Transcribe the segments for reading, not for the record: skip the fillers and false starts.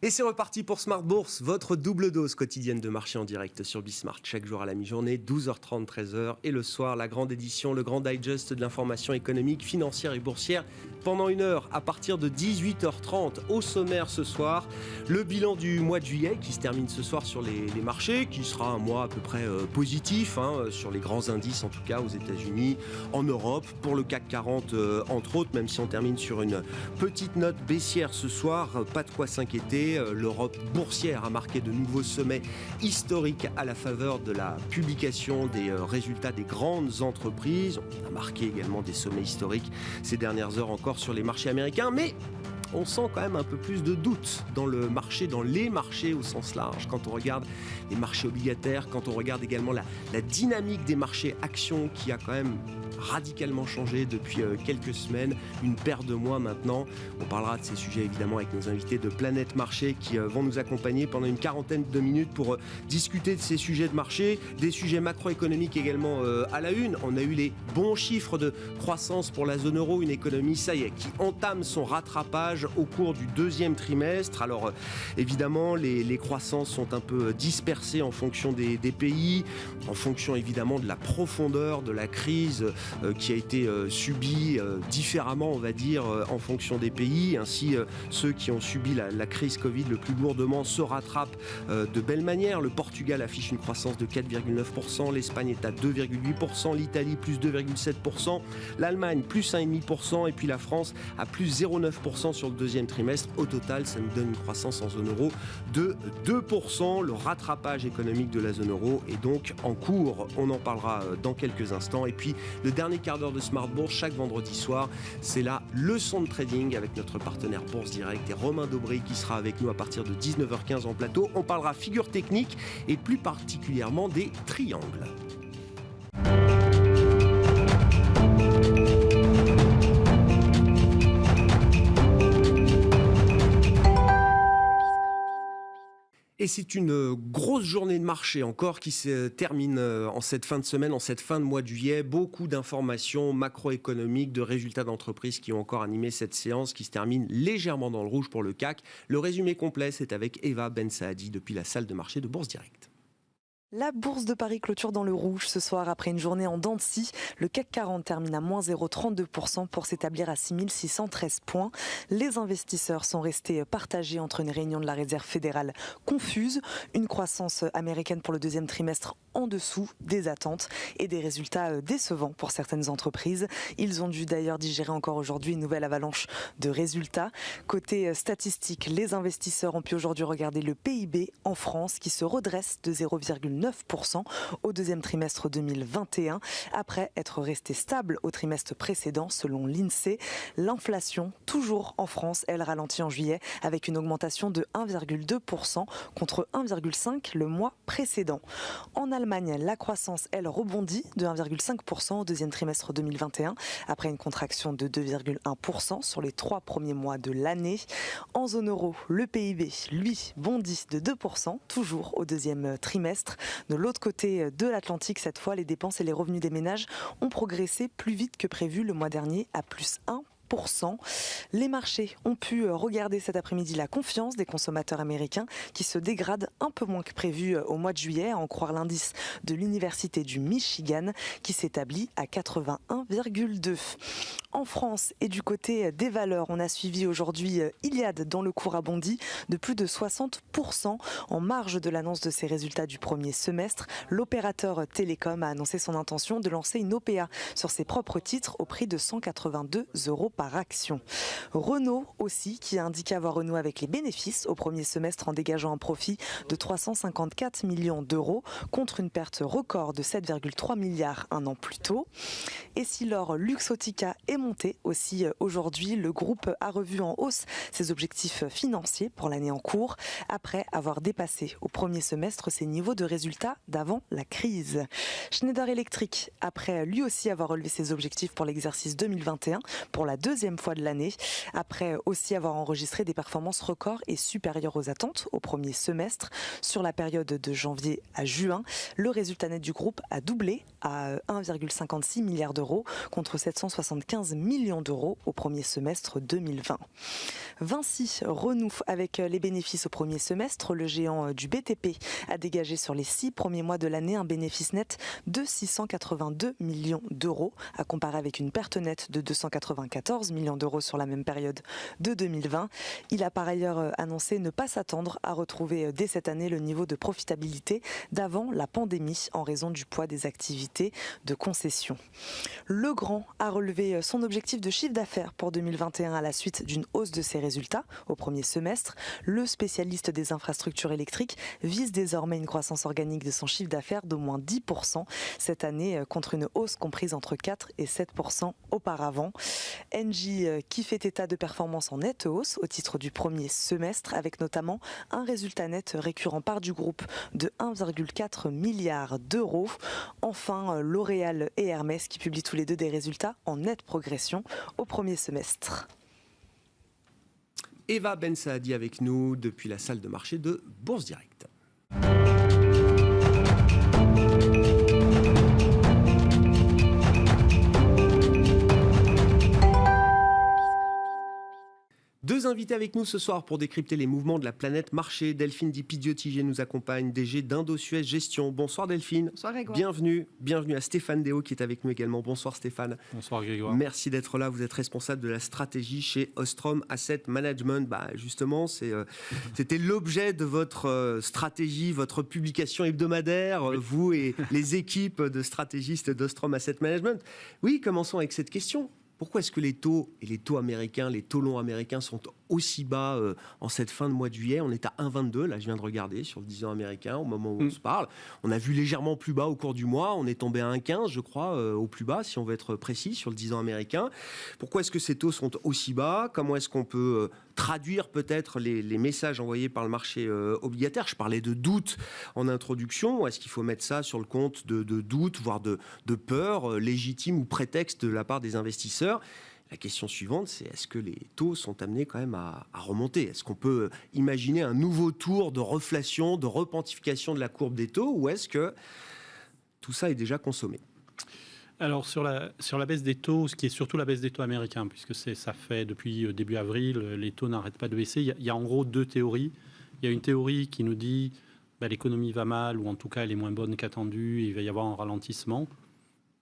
Et c'est reparti pour Smart Bourse, votre double dose quotidienne de marché en direct sur Bismart. Chaque jour à la mi-journée, 12h30, 13h. Et le soir, la grande édition, le grand digest de l'information économique, financière et boursière. Pendant une heure, à partir de 18h30, au sommaire ce soir, le bilan du mois de juillet qui se termine ce soir sur les marchés, qui sera un mois à peu près positif, sur les grands indices en tout cas, aux États-Unis, en Europe, pour le CAC 40 entre autres, même si on termine sur une petite note baissière ce soir, pas de quoi s'inquiéter. L'Europe boursière a marqué de nouveaux sommets historiques à la faveur de la publication des résultats des grandes entreprises. On a marqué également des sommets historiques ces dernières heures encore sur les marchés américains, mais on sent quand même un peu plus de doute dans le marché, dans les marchés au sens large, quand on regarde les marchés obligataires, quand on regarde également la dynamique des marchés actions qui a quand même radicalement changé depuis quelques semaines, une paire de mois maintenant. On parlera de ces sujets évidemment avec nos invités de Planète Marché qui vont nous accompagner pendant une quarantaine de minutes pour discuter de ces sujets de marché, des sujets macroéconomiques également à la une. On a eu les bons chiffres de croissance pour la zone euro, une économie, ça y est, qui entame son rattrapage au cours du deuxième trimestre. Alors évidemment, les croissances sont un peu dispersées en fonction des pays, en fonction évidemment de la profondeur de la crise qui a été subie différemment, on va dire, en fonction des pays. Ainsi, ceux qui ont subi la crise Covid le plus lourdement se rattrapent de belle manière. Le Portugal affiche une croissance de 4,9%, l'Espagne est à 2,8%, l'Italie plus 2,7%, l'Allemagne plus 1,5% et puis la France à plus 0,9% sur le deuxième trimestre. Au total, ça nous donne une croissance en zone euro de 2%. Le rattrapage économique de la zone euro est donc en cours. On en parlera dans quelques instants. Et puis, le dernier quart d'heure de Smart Bourse, chaque vendredi soir, c'est la leçon de trading avec notre partenaire Bourse Direct et Romain Dobré qui sera avec nous à partir de 19h15 en plateau. On parlera figures techniques et plus particulièrement des triangles. Et c'est une grosse journée de marché encore qui se termine en cette fin de semaine, en cette fin de mois de juillet. Beaucoup d'informations macroéconomiques, de résultats d'entreprises qui ont encore animé cette séance qui se termine légèrement dans le rouge pour le CAC. Le résumé complet, c'est avec Eva Ben Saadi depuis la salle de marché de Bourse Direct. La bourse de Paris clôture dans le rouge ce soir après une journée en dents de scie. Le CAC 40 termine à moins 0,32% pour s'établir à 6613 points. Les investisseurs sont restés partagés entre une réunion de la Réserve fédérale confuse, une croissance américaine pour le deuxième trimestre en dessous des attentes et des résultats décevants pour certaines entreprises. Ils ont dû d'ailleurs digérer encore aujourd'hui une nouvelle avalanche de résultats. Côté statistique, les investisseurs ont pu aujourd'hui regarder le PIB en France qui se redresse de 0,9% au deuxième trimestre 2021 après être resté stable au trimestre précédent selon l'INSEE. L'inflation, toujours en France, elle ralentit en juillet avec une augmentation de 1,2% contre 1,5% le mois précédent. En Allemagne, la croissance, elle, rebondit de 1,5% au deuxième trimestre 2021 après une contraction de 2,1% sur les 3 premiers mois de l'année. En zone euro, le PIB, lui, bondit de 2%, toujours au deuxième trimestre. De l'autre côté de l'Atlantique, cette fois, les dépenses et les revenus des ménages ont progressé plus vite que prévu le mois dernier à plus 1%. Les marchés ont pu regarder cet après-midi la confiance des consommateurs américains qui se dégrade un peu moins que prévu au mois de juillet, à en croire l'indice de l'Université du Michigan qui s'établit à 81,2. En France et du côté des valeurs, on a suivi aujourd'hui Iliad dont le cours a bondi de plus de 60% en marge de l'annonce de ses résultats du premier semestre. L'opérateur télécom a annoncé son intention de lancer une OPA sur ses propres titres au prix de 182 € par action. Renault aussi qui a indiqué avoir renoué avec les bénéfices au premier semestre en dégageant un profit de 354 millions d'euros contre une perte record de 7,3 milliards un an plus tôt. Et si l'or Luxottica est monté aussi aujourd'hui, le groupe a revu en hausse ses objectifs financiers pour l'année en cours après avoir dépassé au premier semestre ses niveaux de résultats d'avant la crise. Schneider Electric, après lui aussi avoir relevé ses objectifs pour l'exercice 2021 pour la deuxième fois de l'année, après aussi avoir enregistré des performances records et supérieures aux attentes au premier semestre. Sur la période de janvier à juin, le résultat net du groupe a doublé à 1,56 milliard d'euros contre 775 millions d'euros au premier semestre 2020. Vinci renoue avec les bénéfices au premier semestre. Le géant du BTP a dégagé sur les 6 premiers mois de l'année un bénéfice net de 682 millions d'euros, à comparer avec une perte nette de 294 millions d'euros sur la même période de 2020. Il a par ailleurs annoncé ne pas s'attendre à retrouver dès cette année le niveau de profitabilité d'avant la pandémie en raison du poids des activités de concession. Legrand a relevé son objectif de chiffre d'affaires pour 2021 à la suite d'une hausse de ses résultats au premier semestre. Le spécialiste des infrastructures électriques vise désormais une croissance organique de son chiffre d'affaires d'au moins 10% cette année, contre une hausse comprise entre 4 et 7% auparavant. Engie qui fait état de performance en nette hausse au titre du premier semestre, avec notamment un résultat net récurrent part du groupe de 1,4 milliard d'euros. Enfin, L'Oréal et Hermès qui publient tous les deux des résultats en nette progression au premier semestre. Eva Ben Saadi avec nous depuis la salle de marché de Bourse Direct. Deux invités avec nous ce soir pour décrypter les mouvements de la planète marché. Delphine Di Pidio-Tigier nous accompagne, DG d'Indosuez Gestion. Bonsoir Delphine. Bonsoir Grégoire. Bienvenue à Stéphane Déo qui est avec nous également. Bonsoir Stéphane. Bonsoir Grégoire. Merci d'être là. Vous êtes responsable de la stratégie chez Ostrom Asset Management. Justement, c'était l'objet de votre stratégie, votre publication hebdomadaire, vous et les équipes de stratégistes d'Ostrom Asset Management. Oui, commençons avec cette question. Pourquoi est-ce que les taux américains, les taux longs américains sont aussi bas en cette fin de mois de juillet? On est à 1,22, là je viens de regarder sur le 10 ans américain au moment où on se parle. On a vu légèrement plus bas au cours du mois, on est tombé à 1,15 je crois au plus bas si on veut être précis sur le 10 ans américain. Pourquoi est-ce que ces taux sont aussi bas? Comment est-ce qu'on peut traduire peut-être les messages envoyés par le marché obligataire? Je parlais de doute en introduction. Est-ce qu'il faut mettre ça sur le compte de doute, voire de peur légitime ou prétexte de la part des investisseurs? La question suivante, c'est est-ce que les taux sont amenés quand même à remonter? Est-ce qu'on peut imaginer un nouveau tour de reflation, de repentification de la courbe des taux, ou est-ce que tout ça est déjà consommé? Alors sur la baisse des taux, ce qui est surtout la baisse des taux américains, puisque ça fait depuis début avril, les taux n'arrêtent pas de baisser. Il y a en gros deux théories. Il y a une théorie qui nous dit l'économie va mal, ou en tout cas elle est moins bonne qu'attendue, il va y avoir un ralentissement.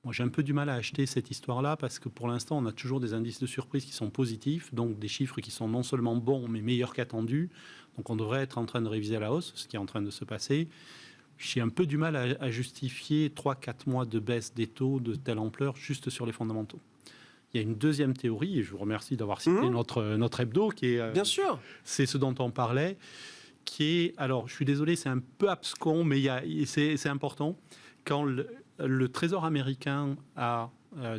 Moi, j'ai un peu du mal à acheter cette histoire-là parce que pour l'instant, on a toujours des indices de surprise qui sont positifs, donc des chiffres qui sont non seulement bons, mais meilleurs qu'attendus. Donc, on devrait être en train de réviser à la hausse, ce qui est en train de se passer. J'ai un peu du mal à justifier 3-4 mois de baisse des taux de telle ampleur juste sur les fondamentaux. Il y a une deuxième théorie, et je vous remercie d'avoir cité notre hebdo, qui est... Bien sûr. C'est ce dont on parlait, qui est... Alors, je suis désolé, c'est un peu abscon, mais c'est important. Quand le Trésor américain a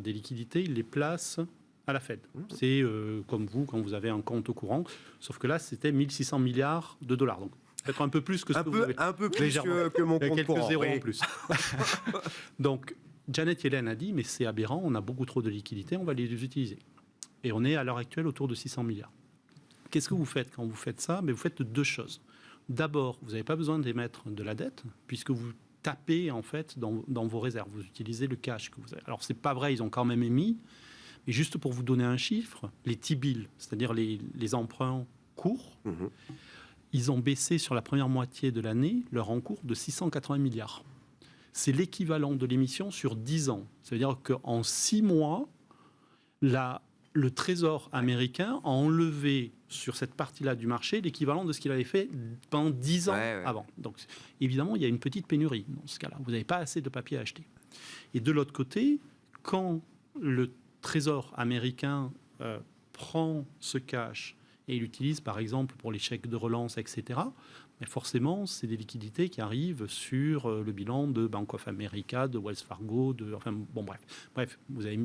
des liquidités, il les place à la Fed. C'est comme vous, quand vous avez un compte au courant, sauf que là, c'était 1600 milliards de dollars. Donc, peut-être un peu plus que ce que vous avez. Un peu plus que mon compte courant. Quelques zéros en plus. Donc, Janet Yellen a dit, mais c'est aberrant, on a beaucoup trop de liquidités, on va les utiliser. Et on est à l'heure actuelle autour de 600 milliards. Qu'est-ce que vous faites quand vous faites ça? Vous faites deux choses. D'abord, vous n'avez pas besoin d'émettre de la dette, puisque vous tapez en fait dans vos réserves. Vous utilisez le cash que vous avez. Alors, c'est pas vrai, ils ont quand même émis, mais juste pour vous donner un chiffre, les T-bills, c'est-à-dire les emprunts courts, ils ont baissé sur la première moitié de l'année leur encours de 680 milliards. C'est l'équivalent de l'émission sur 10 ans. Ça veut dire qu'en 6 mois, le Trésor américain a enlevé sur cette partie-là du marché l'équivalent de ce qu'il avait fait pendant 10 ans avant. Donc, évidemment, il y a une petite pénurie dans ce cas-là. Vous n'avez pas assez de papier à acheter. Et de l'autre côté, quand le Trésor américain prend ce cash et l'utilise, par exemple, pour les chèques de relance, etc., mais forcément, c'est des liquidités qui arrivent sur le bilan de Bank of America, de Wells Fargo, Bref, vous avez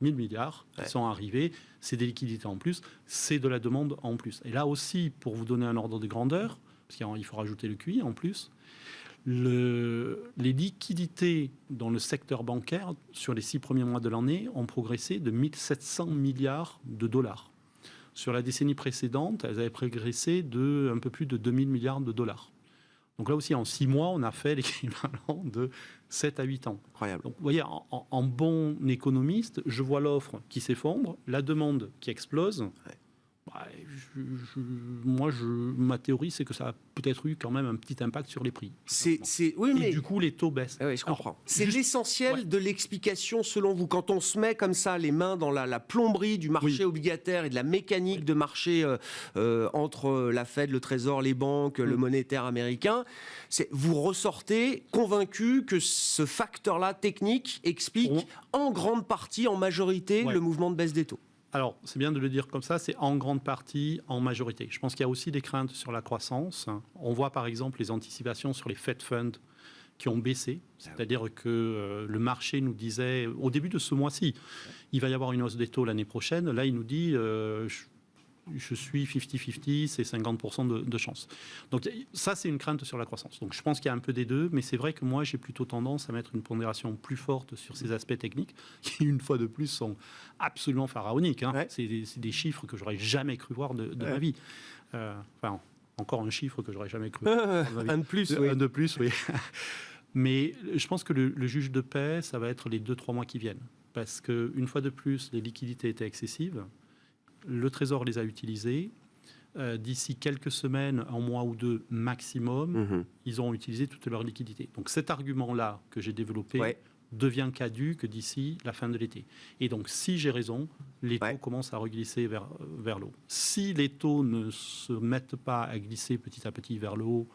1000 milliards qui sont arrivés, c'est des liquidités en plus, c'est de la demande en plus. Et là aussi, pour vous donner un ordre de grandeur, parce qu'il faut rajouter le QI en plus, Les liquidités dans le secteur bancaire, sur les 6 premiers mois de l'année, ont progressé de 1 700 milliards de dollars. Sur la décennie précédente, elles avaient progressé de un peu plus de 2 000 milliards de dollars. Donc là aussi, en 6 mois, on a fait l'équivalent de 7 à 8 ans. Incroyable. Donc, vous voyez, en bon économiste, je vois l'offre qui s'effondre, la demande qui explose. Ouais. Ma théorie, c'est que ça a peut-être eu quand même un petit impact sur les prix. Oui, mais Et du coup, les taux baissent. oui, je comprends. Alors, C'est l'essentiel de l'explication, selon vous. Quand on se met comme ça les mains dans la plomberie du marché obligataire et de la mécanique de marché entre la Fed, le Trésor, les banques, le monétaire américain, vous ressortez convaincu que ce facteur-là technique explique en grande partie, en majorité, le mouvement de baisse des taux. Alors, c'est bien de le dire comme ça, c'est en grande partie, en majorité. Je pense qu'il y a aussi des craintes sur la croissance. On voit par exemple les anticipations sur les Fed Funds qui ont baissé. C'est-à-dire que le marché nous disait, au début de ce mois-ci, il va y avoir une hausse des taux l'année prochaine. Là, il nous dit, je suis 50-50, c'est 50% de chance. Donc ça, c'est une crainte sur la croissance. Donc je pense qu'il y a un peu des deux, mais c'est vrai que moi, j'ai plutôt tendance à mettre une pondération plus forte sur ces aspects techniques, qui, une fois de plus, sont absolument pharaoniques. Hein. Ouais. C'est des chiffres que j'aurais jamais cru voir de ma vie. Encore un chiffre que j'aurais jamais cru voir de ma vie. Un de plus, oui. Un de plus, oui. Mais je pense que le juge de paix, ça va être les 2-3 mois qui viennent. Parce qu'une fois de plus, les liquidités étaient excessives. Le Trésor les a utilisés. D'ici quelques semaines, un mois ou deux maximum, ils auront utilisé toutes leurs liquidités. Donc cet argument-là que j'ai développé devient caduc d'ici la fin de l'été. Et donc si j'ai raison, les taux commencent à reglisser vers le haut. Si les taux ne se mettent pas à glisser petit à petit vers le haut,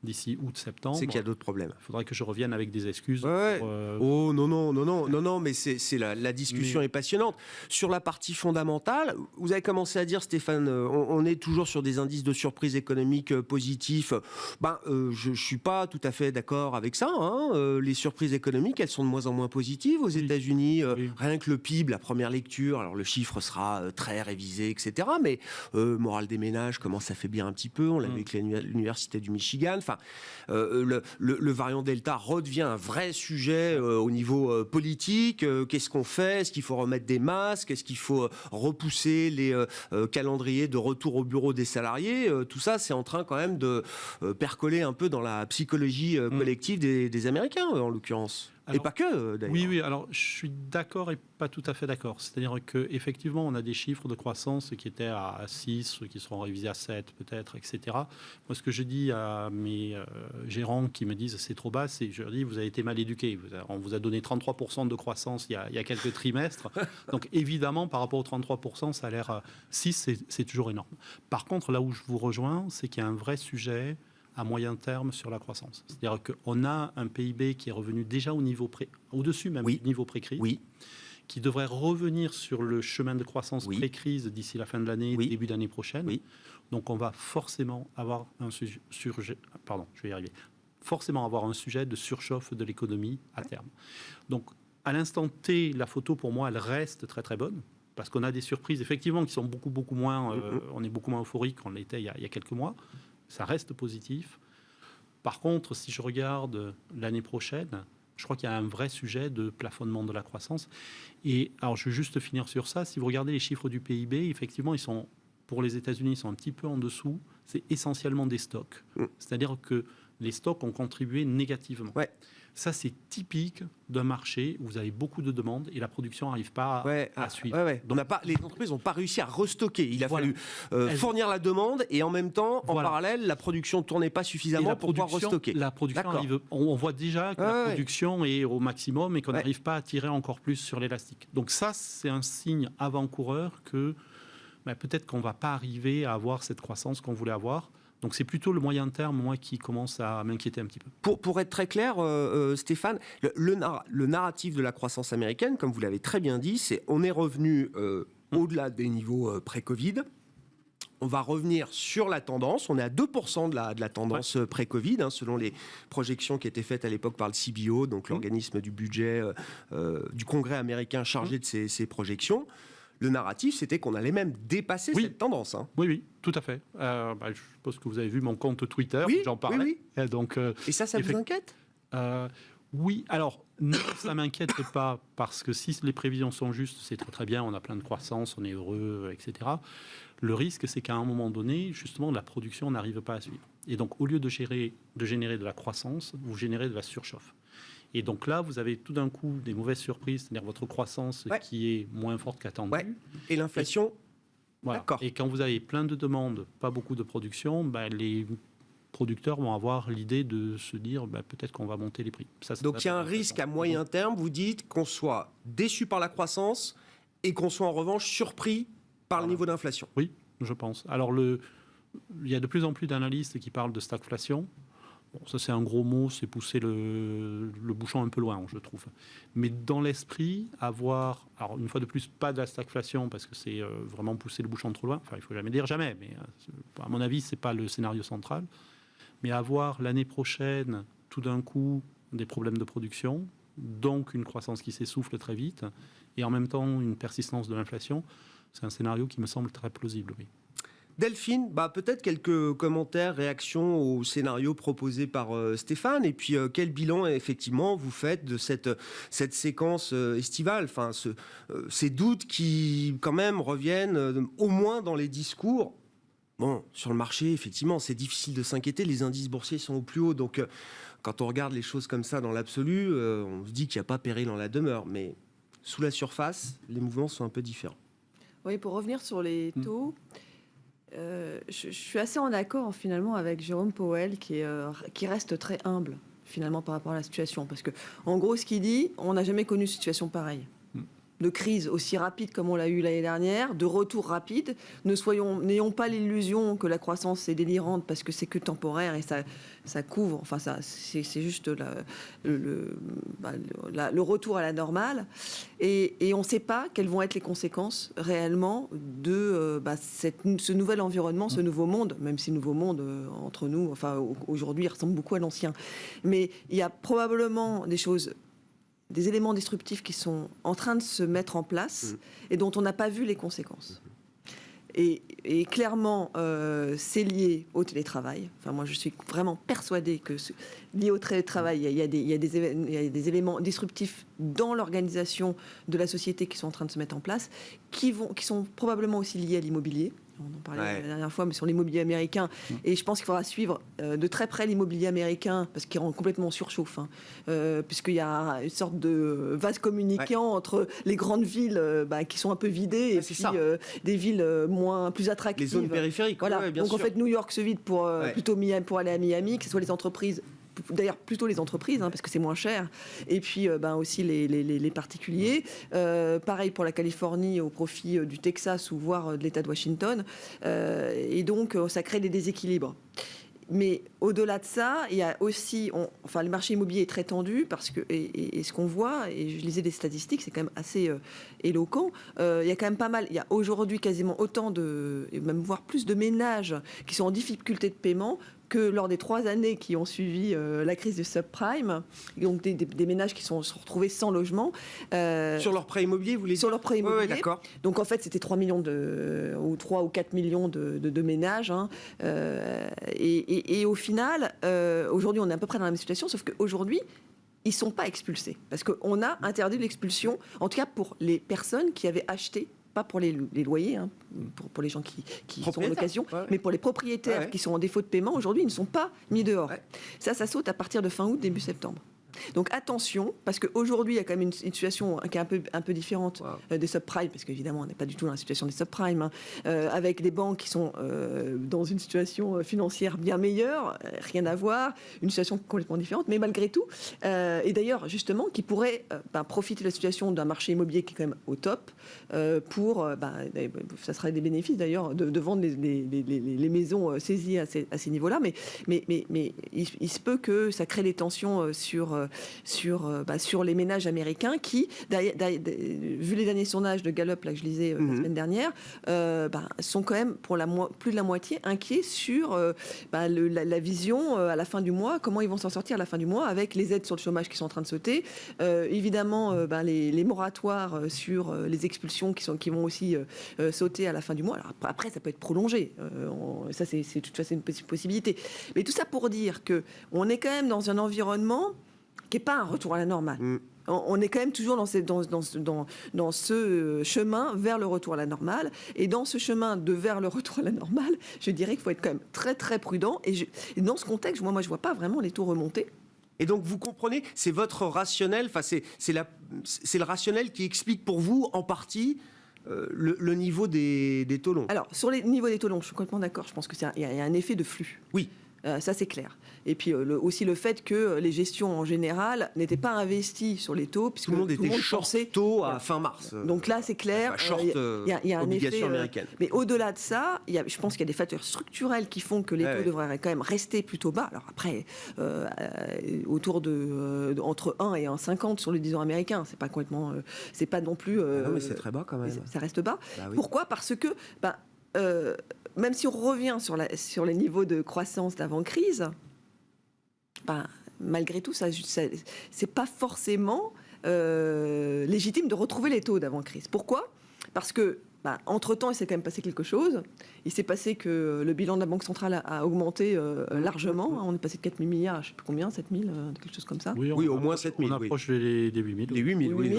d'ici août-septembre, c'est qu'il y a d'autres problèmes. Il faudrait que je revienne avec des excuses. Oh non, mais c'est la discussion est passionnante. Sur la partie fondamentale, vous avez commencé à dire, Stéphane, on est toujours sur des indices de surprise économique positifs. Je suis pas tout à fait d'accord avec ça. Hein. Les surprises économiques, elles sont de moins en moins positives aux États-Unis. Rien que le PIB, la première lecture, alors le chiffre sera très révisé, etc. Mais morale des ménages commence à faiblir un petit peu. On l'a vu avec l'université du Michigan. Enfin, le variant Delta redevient un vrai sujet au niveau politique. Qu'est-ce qu'on fait ? Est-ce qu'il faut remettre des masques ? Est-ce qu'il faut repousser les calendriers de retour au bureau des salariés ? Tout ça, c'est en train quand même de percoler un peu dans la psychologie collective des Américains, en l'occurrence. Alors, et pas que, d'ailleurs. Oui, alors je suis d'accord et pas tout à fait d'accord. C'est-à-dire qu'effectivement, on a des chiffres de croissance qui étaient à 6, qui seront révisés à 7 peut-être, etc. Moi, ce que je dis à mes gérants qui me disent c'est trop bas, c'est je leur dis vous avez été mal éduqués. On vous a donné 33% de croissance il y a quelques trimestres. Donc évidemment, par rapport aux 33%, ça a l'air 6, c'est toujours énorme. Par contre, là où je vous rejoins, c'est qu'il y a un vrai sujet à moyen terme sur la croissance. C'est-à-dire qu'on a un PIB qui est revenu déjà au-dessus même du niveau pré-crise, qui devrait revenir sur le chemin de croissance pré-crise d'ici la fin de l'année, début d'année prochaine. Donc on va forcément avoir forcément avoir un sujet de surchauffe de l'économie à terme. Donc à l'instant T, la photo pour moi, elle reste très très bonne. Parce qu'on a des surprises, effectivement, qui sont beaucoup moins... on est beaucoup moins euphorique qu'on l'était il y a quelques mois. Ça reste positif. Par contre, si je regarde l'année prochaine, je crois qu'il y a un vrai sujet de plafonnement de la croissance. Et alors, je vais juste finir sur ça. Si vous regardez les chiffres du PIB, effectivement, pour les États-Unis, ils sont un petit peu en dessous. C'est essentiellement des stocks. C'est-à-dire que les stocks ont contribué négativement. Ça, c'est typique d'un marché où vous avez beaucoup de demandes et la production n'arrive pas à suivre. Donc, les entreprises n'ont pas réussi à restocker. Il a fallu fournir la demande et en même temps, en parallèle, la production ne tournait pas suffisamment pour pouvoir restocker. La production arrive, on voit déjà que la production est au maximum et qu'on n'arrive pas à tirer encore plus sur l'élastique. Donc ça, c'est un signe avant-coureur que peut-être qu'on ne va pas arriver à avoir cette croissance qu'on voulait avoir. Donc c'est plutôt le moyen terme, moi, qui commence à m'inquiéter un petit peu. Pour être très clair, Stéphane, le narratif de la croissance américaine, comme vous l'avez très bien dit, c'est on est revenu au-delà des niveaux pré-Covid. On va revenir sur la tendance. On est à 2% de la tendance pré-Covid, selon les projections qui étaient faites à l'époque par le CBO, donc l'organisme du budget du Congrès américain chargé de ces projections. le narratif, c'était qu'on allait même dépasser cette tendance. Hein. Oui, tout à fait. Je suppose que vous avez vu mon compte Twitter, j'en parlais. Oui. Et, donc, et ça vous inquiète oui, alors non, ça m'inquiète pas, parce que si les prévisions sont justes, c'est très très bien, on a plein de croissance, on est heureux, etc. Le risque, c'est qu'à un moment donné, justement, la production n'arrive pas à suivre. Et donc, au lieu de générer de la croissance, vous générez de la surchauffe. Et donc là, vous avez tout d'un coup des mauvaises surprises, c'est-à-dire votre croissance qui est moins forte qu'attendue. Ouais. Et l'inflation. Voilà. D'accord. Et quand vous avez plein de demandes, pas beaucoup de production, les producteurs vont avoir l'idée de se dire peut-être qu'on va monter les prix. Donc il y a un risque à moyen terme, vous dites, qu'on soit déçu par la croissance et qu'on soit en revanche surpris par le niveau d'inflation. Oui, je pense. Alors il y a de plus en plus d'analystes qui parlent de stagflation. Bon, ça c'est un gros mot, c'est pousser le bouchon un peu loin, je trouve. Mais dans l'esprit, alors une fois de plus, pas de la stagflation, parce que c'est vraiment pousser le bouchon trop loin. Enfin, il ne faut jamais dire jamais, mais à mon avis, ce n'est pas le scénario central. Mais avoir l'année prochaine, tout d'un coup, des problèmes de production, donc une croissance qui s'essouffle très vite, et en même temps une persistance de l'inflation, c'est un scénario qui me semble très plausible, oui. Delphine, peut-être quelques commentaires, réactions au scénario proposé par Stéphane, et puis quel bilan effectivement vous faites de cette séquence estivale, ces doutes qui quand même reviennent au moins dans les discours. Bon, sur le marché, effectivement, c'est difficile de s'inquiéter. Les indices boursiers sont au plus haut. Donc, quand on regarde les choses comme ça dans l'absolu, on se dit qu'il n'y a pas péril en la demeure. Mais sous la surface, les mouvements sont un peu différents. Oui, pour revenir sur les taux, je suis assez en accord finalement avec Jérôme Powell qui reste très humble finalement par rapport à la situation. Parce que, en gros, ce qu'il dit, on n'a jamais connu une situation pareille. De crise aussi rapide comme on l'a eu l'année dernière, de retour rapide. N'ayons pas l'illusion que la croissance est délirante parce que c'est que temporaire et ça couvre. Enfin, c'est juste le retour à la normale. Et on ne sait pas quelles vont être les conséquences réellement de ce nouvel environnement, ce nouveau monde, même si le nouveau monde entre nous, aujourd'hui, il ressemble beaucoup à l'ancien. Mais il y a probablement des éléments disruptifs qui sont en train de se mettre en place et dont on n'a pas vu les conséquences. Et clairement, c'est lié au télétravail. Enfin, moi, je suis vraiment persuadée que lié au télétravail, il y a des éléments disruptifs dans l'organisation de la société qui sont en train de se mettre en place, qui sont probablement aussi liés à l'immobilier. On en parlait la dernière fois, mais sur l'immobilier américain. Et je pense qu'il faudra suivre de très près l'immobilier américain, parce qu'il rend complètement surchauffe, puisqu'il y a une sorte de vase communicant entre les grandes villes qui sont un peu vidées et puis des villes plus attractives. Les zones périphériques. Voilà. Bien Donc sûr. En fait, New York se vide pour aller à Miami, que ce soit les entreprises. D'ailleurs, plutôt les entreprises, parce que c'est moins cher. Et puis, aussi les particuliers. Pareil pour la Californie, au profit du Texas ou voire de l'État de Washington. Et donc, ça crée des déséquilibres. Mais au-delà de ça, il y a aussi... le marché immobilier est très tendu parce que... Et ce qu'on voit, et je lisais des statistiques, c'est quand même assez éloquent. Il y a quand même pas mal... Il y a aujourd'hui quasiment autant même voire plus de ménages qui sont en difficulté de paiement que lors des 3 années qui ont suivi la crise du subprime, donc des ménages qui sont retrouvés sans logement. Sur leur prêt immobilier, vous voulez dire ? Sur leur prêt immobilier. Oui, d'accord. Donc en fait, c'était 3 ou 4 millions de ménages. Et au final, aujourd'hui, on est à peu près dans la même situation, sauf qu'aujourd'hui, ils ne sont pas expulsés. Parce qu'on a interdit l'expulsion, en tout cas pour les personnes qui avaient acheté, pas pour les loyers, pour les gens qui sont en location, mais pour les propriétaires qui sont en défaut de paiement, aujourd'hui, ils ne sont pas mis dehors. Ouais. Ça saute à partir de fin août, début septembre. Donc attention, parce qu'aujourd'hui, il y a quand même une situation qui est un peu différente des subprimes, parce qu'évidemment, on n'est pas du tout dans la situation des subprimes, avec des banques qui sont dans une situation financière bien meilleure, rien à voir, une situation complètement différente, mais malgré tout, et d'ailleurs, justement, qui pourraient profiter de la situation d'un marché immobilier qui est quand même au top, ça serait des bénéfices d'ailleurs de vendre les maisons saisies à ces niveaux-là, mais il se peut que ça crée des tensions sur les ménages américains qui, vu les derniers sondages de Gallup là, que je lisais la semaine dernière, sont quand même pour plus de la moitié inquiets sur la vision à la fin du mois, comment ils vont s'en sortir à la fin du mois avec les aides sur le chômage qui sont en train de sauter, évidemment les moratoires sur les expulsions qui vont aussi sauter à la fin du mois. Alors après ça peut être prolongé, ça c'est de toute façon une possibilité. Mais tout ça pour dire qu'on est quand même dans un environnement qui n'est pas un retour à la normale. On est quand même toujours dans ce chemin vers le retour à la normale. Et dans ce chemin vers le retour à la normale, je dirais qu'il faut être quand même très très prudent. Et dans ce contexte, moi je ne vois pas vraiment les taux remonter. Et donc, vous comprenez, c'est votre rationnel, c'est le rationnel qui explique pour vous, en partie, le niveau des taux longs. Alors, sur les niveaux des taux longs, je suis complètement d'accord. Je pense qu'il y a un effet de flux. Oui. Ça, c'est clair. Et puis aussi le fait que les gestions en général n'étaient pas investies sur les taux, puisque tout le monde était short pensait taux à fin mars. Donc là, c'est clair. Il y a un effet. Américaine. Mais au-delà de ça, je pense qu'il y a des facteurs structurels qui font que les taux devraient quand même rester plutôt bas. Alors après, autour de entre 1 et 1,50 sur le 10 ans américain, c'est pas complètement, c'est pas non plus. Non, mais c'est très bas quand même. Ça reste bas. Oui. Pourquoi ? Parce que même si on revient sur les niveaux de croissance d'avant-crise, malgré tout, c'est pas forcément légitime de retrouver les taux d'avant-crise. Pourquoi ? Parce que, entre-temps, il s'est quand même passé quelque chose. Il s'est passé que le bilan de la Banque centrale a augmenté largement. On est passé de 4 000 milliards à je ne sais plus combien, 7 000, quelque chose comme ça. Oui, au moins 7 000. On approche des 8 000. Les 8 000, oui.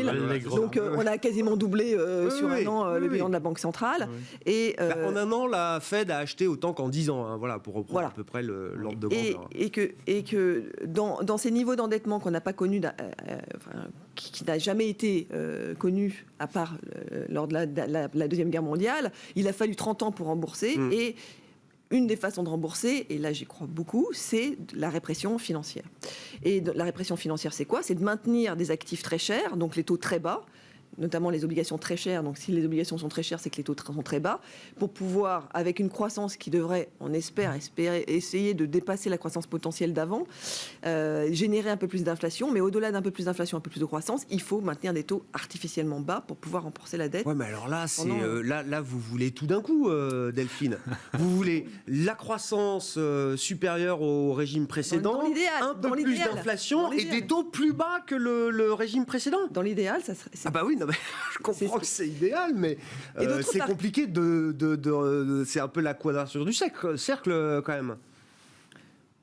Donc, on a quasiment doublé sur un an le bilan de la Banque centrale. Oui. Et, en un an, la Fed a acheté autant qu'en 10 ans, pour reprendre à peu près l'ordre de grandeur. Et que dans ces niveaux d'endettement qu'on n'a pas connus, qui n'a jamais été connu, à part lors de la Deuxième Guerre mondiale, il a fallu 30 ans pour rembourser. Et une des façons de rembourser, et là j'y crois beaucoup, c'est la répression financière. Et la répression financière, c'est quoi ? C'est de maintenir des actifs très chers, donc les taux très bas, notamment les obligations très chères. Donc si les obligations sont très chères, c'est que les taux sont très bas, pour pouvoir, avec une croissance qui devrait, on espère essayer de dépasser la croissance potentielle d'avant, générer un peu plus d'inflation. Mais au-delà d'un peu plus d'inflation, un peu plus de croissance, il faut maintenir des taux artificiellement bas pour pouvoir rembourser la dette. Ouais, mais alors là, là vous voulez tout d'un coup, Delphine. Vous voulez la croissance supérieure au régime précédent, un peu plus d'inflation et des taux plus bas que le régime précédent. Dans l'idéal, ça serait... Ah bah oui, non, mais je comprends que c'est idéal, mais c'est compliqué c'est un peu la quadrature du cercle quand même.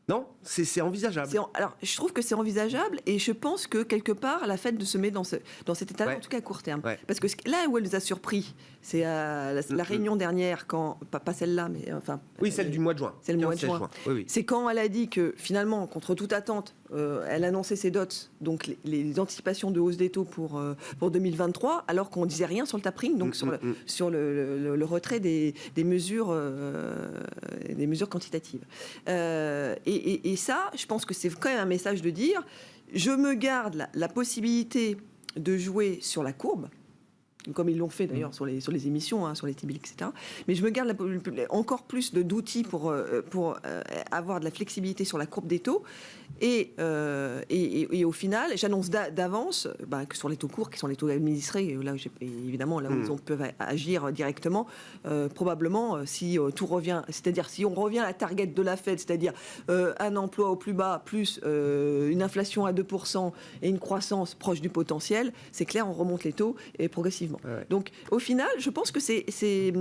Non, c'est envisageable. Alors, je trouve que c'est envisageable et je pense que quelque part, la Fed se met dans cet état-là, en tout cas à court terme. Ouais. Parce que là où elle nous a surpris, c'est la réunion dernière, pas celle-là, mais enfin... Oui, celle du mois de juin. C'est le mois de juin. Oui. C'est quand elle a dit que finalement, contre toute attente, elle annonçait ses dots, donc les anticipations de hausse des taux pour 2023, alors qu'on ne disait rien sur le tapering, donc sur le retrait des mesures quantitatives. Et ça, je pense que c'est quand même un message de dire, je me garde la possibilité de jouer sur la courbe, comme ils l'ont fait d'ailleurs sur les émissions, sur les T-bills, etc. Mais je me garde encore plus d'outils pour avoir de la flexibilité sur la courbe des taux. Et au final, j'annonce d'avance que sur les taux courts, qui sont les taux administrés, là, évidemment, où ils peuvent agir directement, probablement, si tout revient, c'est-à-dire si on revient à la target de la Fed, c'est-à-dire un emploi au plus bas, plus une inflation à 2% et une croissance proche du potentiel, c'est clair, on remonte les taux et progressivement. Ouais. Donc, au final, je pense que je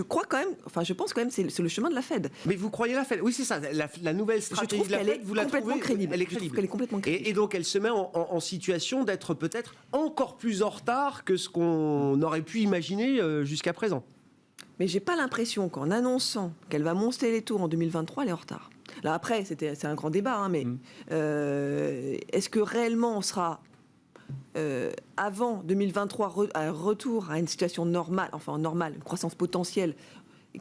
crois quand même, je pense quand même c'est le chemin de la Fed. Mais vous croyez la Fed ? Oui, c'est ça. La nouvelle stratégie de la Fed, vous la trouvez crédible. Elle est crédible. Elle est complètement crédible. Et donc, elle se met en situation d'être peut-être encore plus en retard que ce qu'on aurait pu imaginer jusqu'à présent. Mais j'ai pas l'impression qu'en annonçant qu'elle va monter les taux en 2023, elle est en retard. Là, après, c'est un grand débat, mais est-ce que réellement on sera avant 2023 un retour à une situation normale, une croissance potentielle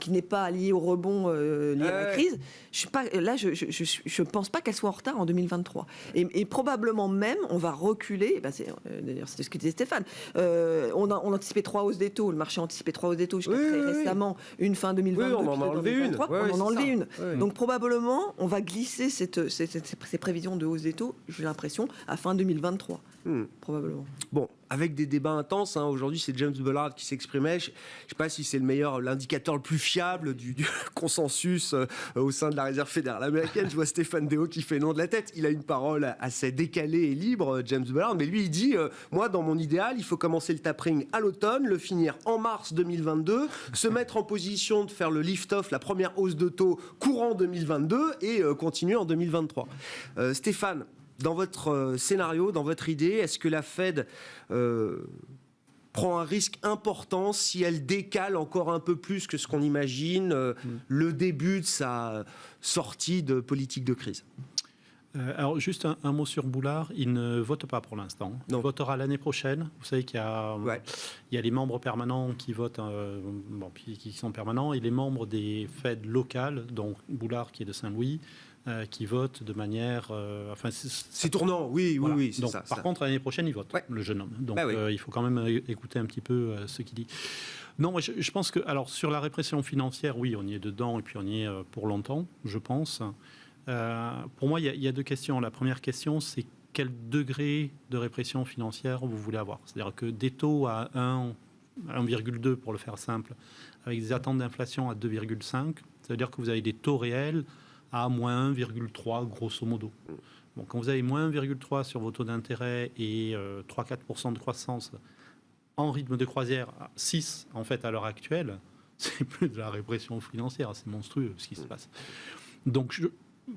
qui n'est pas liée au rebond lié à la crise, je ne pense pas qu'elle soit en retard en 2023. Et probablement même, on va reculer, d'ailleurs c'était ce que disait Stéphane, on anticipait 3 hausses des taux, le marché a anticipé 3 hausses des taux jusqu'à très récemment, une fin 2022, on en a enlevé 2023, on en a enlevé une. Ouais. Donc probablement, on va glisser ces prévisions de hausse des taux, j'ai l'impression, à fin 2023. Probablement. Bon, avec des débats intenses, aujourd'hui c'est James Bullard qui s'exprimait, je ne sais pas si c'est l'indicateur le plus fiable du consensus au sein de la Réserve fédérale américaine. Je vois Stéphane Déo qui fait non de la tête, il a une parole assez décalée et libre, James Bullard, mais lui il dit, moi dans mon idéal, il faut commencer le tapering à l'automne, le finir en mars 2022, se mettre en position de faire le lift-off, la première hausse de taux courant 2022 et continuer en 2023. Stéphane, dans votre scénario, dans votre idée, est-ce que la Fed prend un risque important si elle décale encore un peu plus que ce qu'on imagine le début de sa sortie de politique de crise? Alors, juste un mot sur Bullard. Il ne vote pas pour l'instant. Il votera l'année prochaine. Vous savez qu'il y a, il y a les membres permanents qui votent, qui sont permanents, et les membres des Fed locales, donc Bullard qui est de Saint-Louis, qui votent de manière... c'est tournant, oui, c'est donc, ça. Par contre, l'année prochaine, il vote, le jeune homme. Donc, il faut quand même écouter un petit peu ce qu'il dit. Non, moi, je pense que... Alors, sur la répression financière, oui, on y est dedans, et puis on y est pour longtemps, je pense. Pour moi, il y a deux questions. La première question, c'est quel degré de répression financière vous voulez avoir. C'est-à-dire que des taux à 1,2 pour le faire simple, avec des attentes d'inflation à 2,5, ça veut dire que vous avez des taux réels à moins 1,3 grosso modo. Bon, quand vous avez moins 1,3 sur vos taux d'intérêt et 3-4% de croissance en rythme de croisière, 6 en fait à l'heure actuelle, c'est plus de la répression financière, c'est monstrueux ce qui se passe. Donc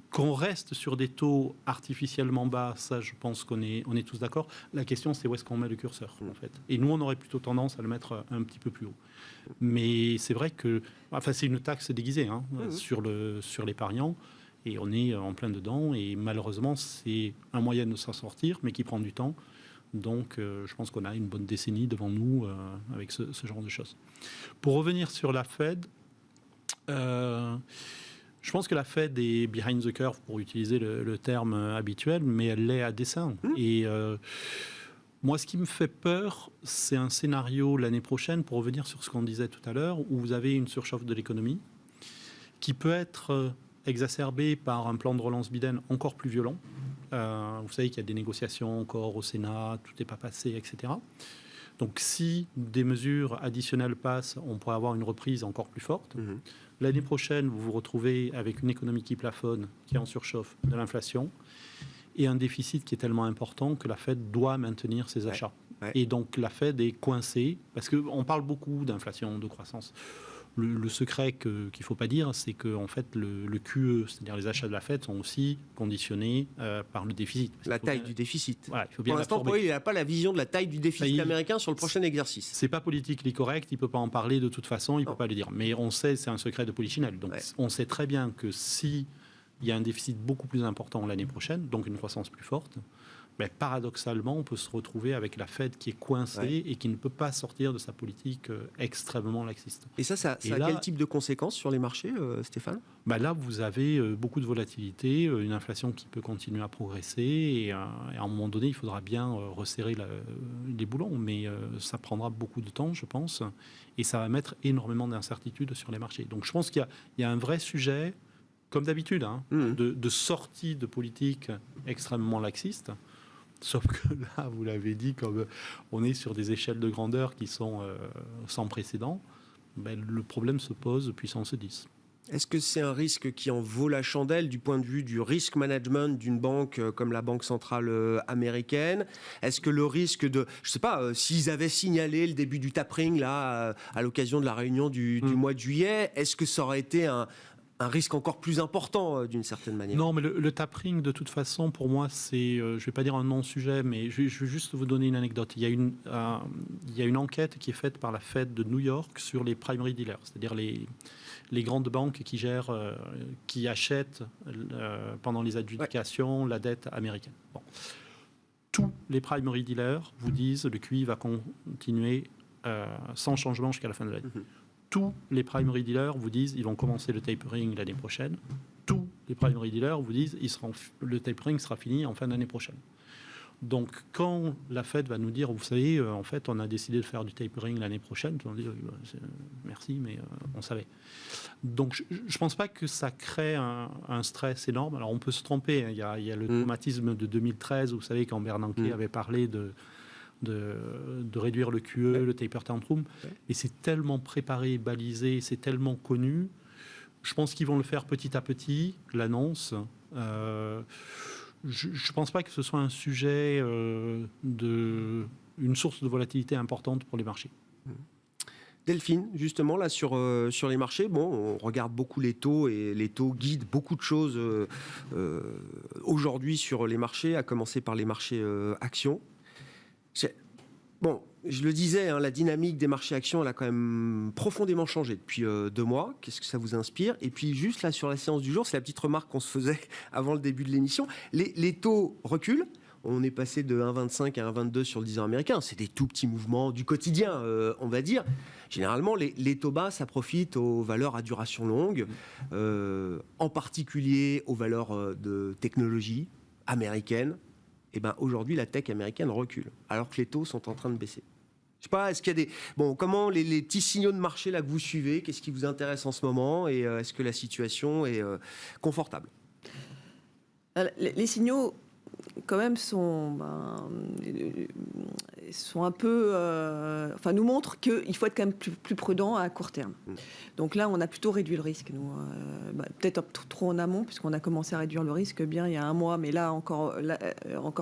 qu'on reste sur des taux artificiellement bas, ça je pense qu'on est tous d'accord. La question c'est où est-ce qu'on met le curseur en fait. Et nous on aurait plutôt tendance à le mettre un petit peu plus haut. Mais c'est vrai que, c'est une taxe déguisée sur l'épargnant, et on est en plein dedans, et malheureusement c'est un moyen de s'en sortir, mais qui prend du temps. Donc je pense qu'on a une bonne décennie devant nous avec ce genre de choses. Pour revenir sur la Fed, je pense que la Fed est behind the curve, pour utiliser le terme habituel, mais elle l'est à dessein. Et moi, ce qui me fait peur, c'est un scénario l'année prochaine, pour revenir sur ce qu'on disait tout à l'heure, où vous avez une surchauffe de l'économie qui peut être exacerbée par un plan de relance Biden encore plus violent. Vous savez qu'il y a des négociations encore au Sénat, tout n'est pas passé, etc. Donc si des mesures additionnelles passent, on pourrait avoir une reprise encore plus forte. L'année prochaine, vous vous retrouvez avec une économie qui plafonne, qui est en surchauffe, de l'inflation, et un déficit qui est tellement important que la Fed doit maintenir ses achats. Et donc la Fed est coincée, parce qu'on parle beaucoup d'inflation, de croissance. Le secret qu'il ne faut pas dire, c'est que en fait, le QE, c'est-à-dire les achats de la Fed, sont aussi conditionnés par le déficit. La taille du déficit. Voilà, il faut bien pour l'instant, pour lui, il n'a pas la vision de la taille du déficit américain sur le prochain exercice. C'est pas politiquement correct, il ne peut pas en parler de toute façon, il ne peut pas le dire. Mais on sait, c'est un secret de polichinelle. Donc on sait très bien que si il y a un déficit beaucoup plus important l'année prochaine, donc une croissance plus forte, mais paradoxalement, on peut se retrouver avec la Fed qui est coincée et qui ne peut pas sortir de sa politique extrêmement laxiste. Et ça a quel type de conséquences sur les marchés, Stéphane ? Là, vous avez beaucoup de volatilité, une inflation qui peut continuer à progresser, et à un moment donné, il faudra bien resserrer les boulons, mais ça prendra beaucoup de temps, je pense, et ça va mettre énormément d'incertitudes sur les marchés. Donc je pense qu'il y a un vrai sujet, comme d'habitude, de sortie de politique extrêmement laxiste. Sauf que là, vous l'avez dit, comme on est sur des échelles de grandeur qui sont sans précédent, le problème se pose puissance 10. Est-ce que c'est un risque qui en vaut la chandelle du point de vue du risk management d'une banque comme la Banque centrale américaine ? Est-ce que le risque de, je ne sais pas, s'ils avaient signalé le début du tapering là, à l'occasion de la réunion du mois de juillet, est-ce que ça aurait été un risque encore plus important d'une certaine manière ? Non, mais le tapering, de toute façon, pour moi, c'est, je ne vais pas dire un non-sujet, mais je vais juste vous donner une anecdote. Il y a une enquête qui est faite par la Fed de New York sur les primary dealers, c'est-à-dire les grandes banques qui gèrent, qui achètent pendant les adjudications la dette américaine. Bon. Tous les primary dealers vous disent que le QE va continuer sans changement jusqu'à la fin de l'année. tous les primary dealers vous disent ils vont commencer le tapering l'année prochaine. Tous les primary dealers vous disent le tapering sera fini en fin d'année prochaine. Donc, quand la Fed va nous dire, vous savez, en fait, on a décidé de faire du tapering l'année prochaine, on va dire, merci, mais on savait. Donc, je ne pense pas que ça crée un stress énorme. Alors, on peut se tromper. Hein. Il y a le traumatisme de 2013, vous savez, quand Bernanke avait parlé de réduire le QE, le taper tantrum. Et c'est tellement préparé, balisé, c'est tellement connu. Je pense qu'ils vont le faire petit à petit, l'annonce. Je ne pense pas que ce soit un sujet une source de volatilité importante pour les marchés. Delphine, justement, là, sur les marchés, on regarde beaucoup les taux et les taux guident beaucoup de choses aujourd'hui sur les marchés, à commencer par les marchés actions. Je le disais, la dynamique des marchés actions, elle a quand même profondément changé depuis 2 mois. Qu'est-ce que ça vous inspire? Et puis juste là, sur la séance du jour, c'est la petite remarque qu'on se faisait avant le début de l'émission. Les taux reculent. On est passé de 1,25 à 1,22 sur le 10 ans américain. C'est des tout petits mouvements du quotidien, on va dire. Généralement, les taux bas, ça profite aux valeurs à duration longue, en particulier aux valeurs de technologie américaine. Et aujourd'hui, la tech américaine recule, alors que les taux sont en train de baisser. Je sais pas, est-ce qu'il y a comment les petits signaux de marché là que vous suivez, qu'est-ce qui vous intéresse en ce moment, et est-ce que la situation est confortable? Les signaux, quand même, sont un peu... nous montrent qu'il faut être quand même plus prudent à court terme. Donc là, on a plutôt réduit le risque, nous. Peut-être trop en amont, puisqu'on a commencé à réduire le risque bien il y a 1 mois, mais là, encore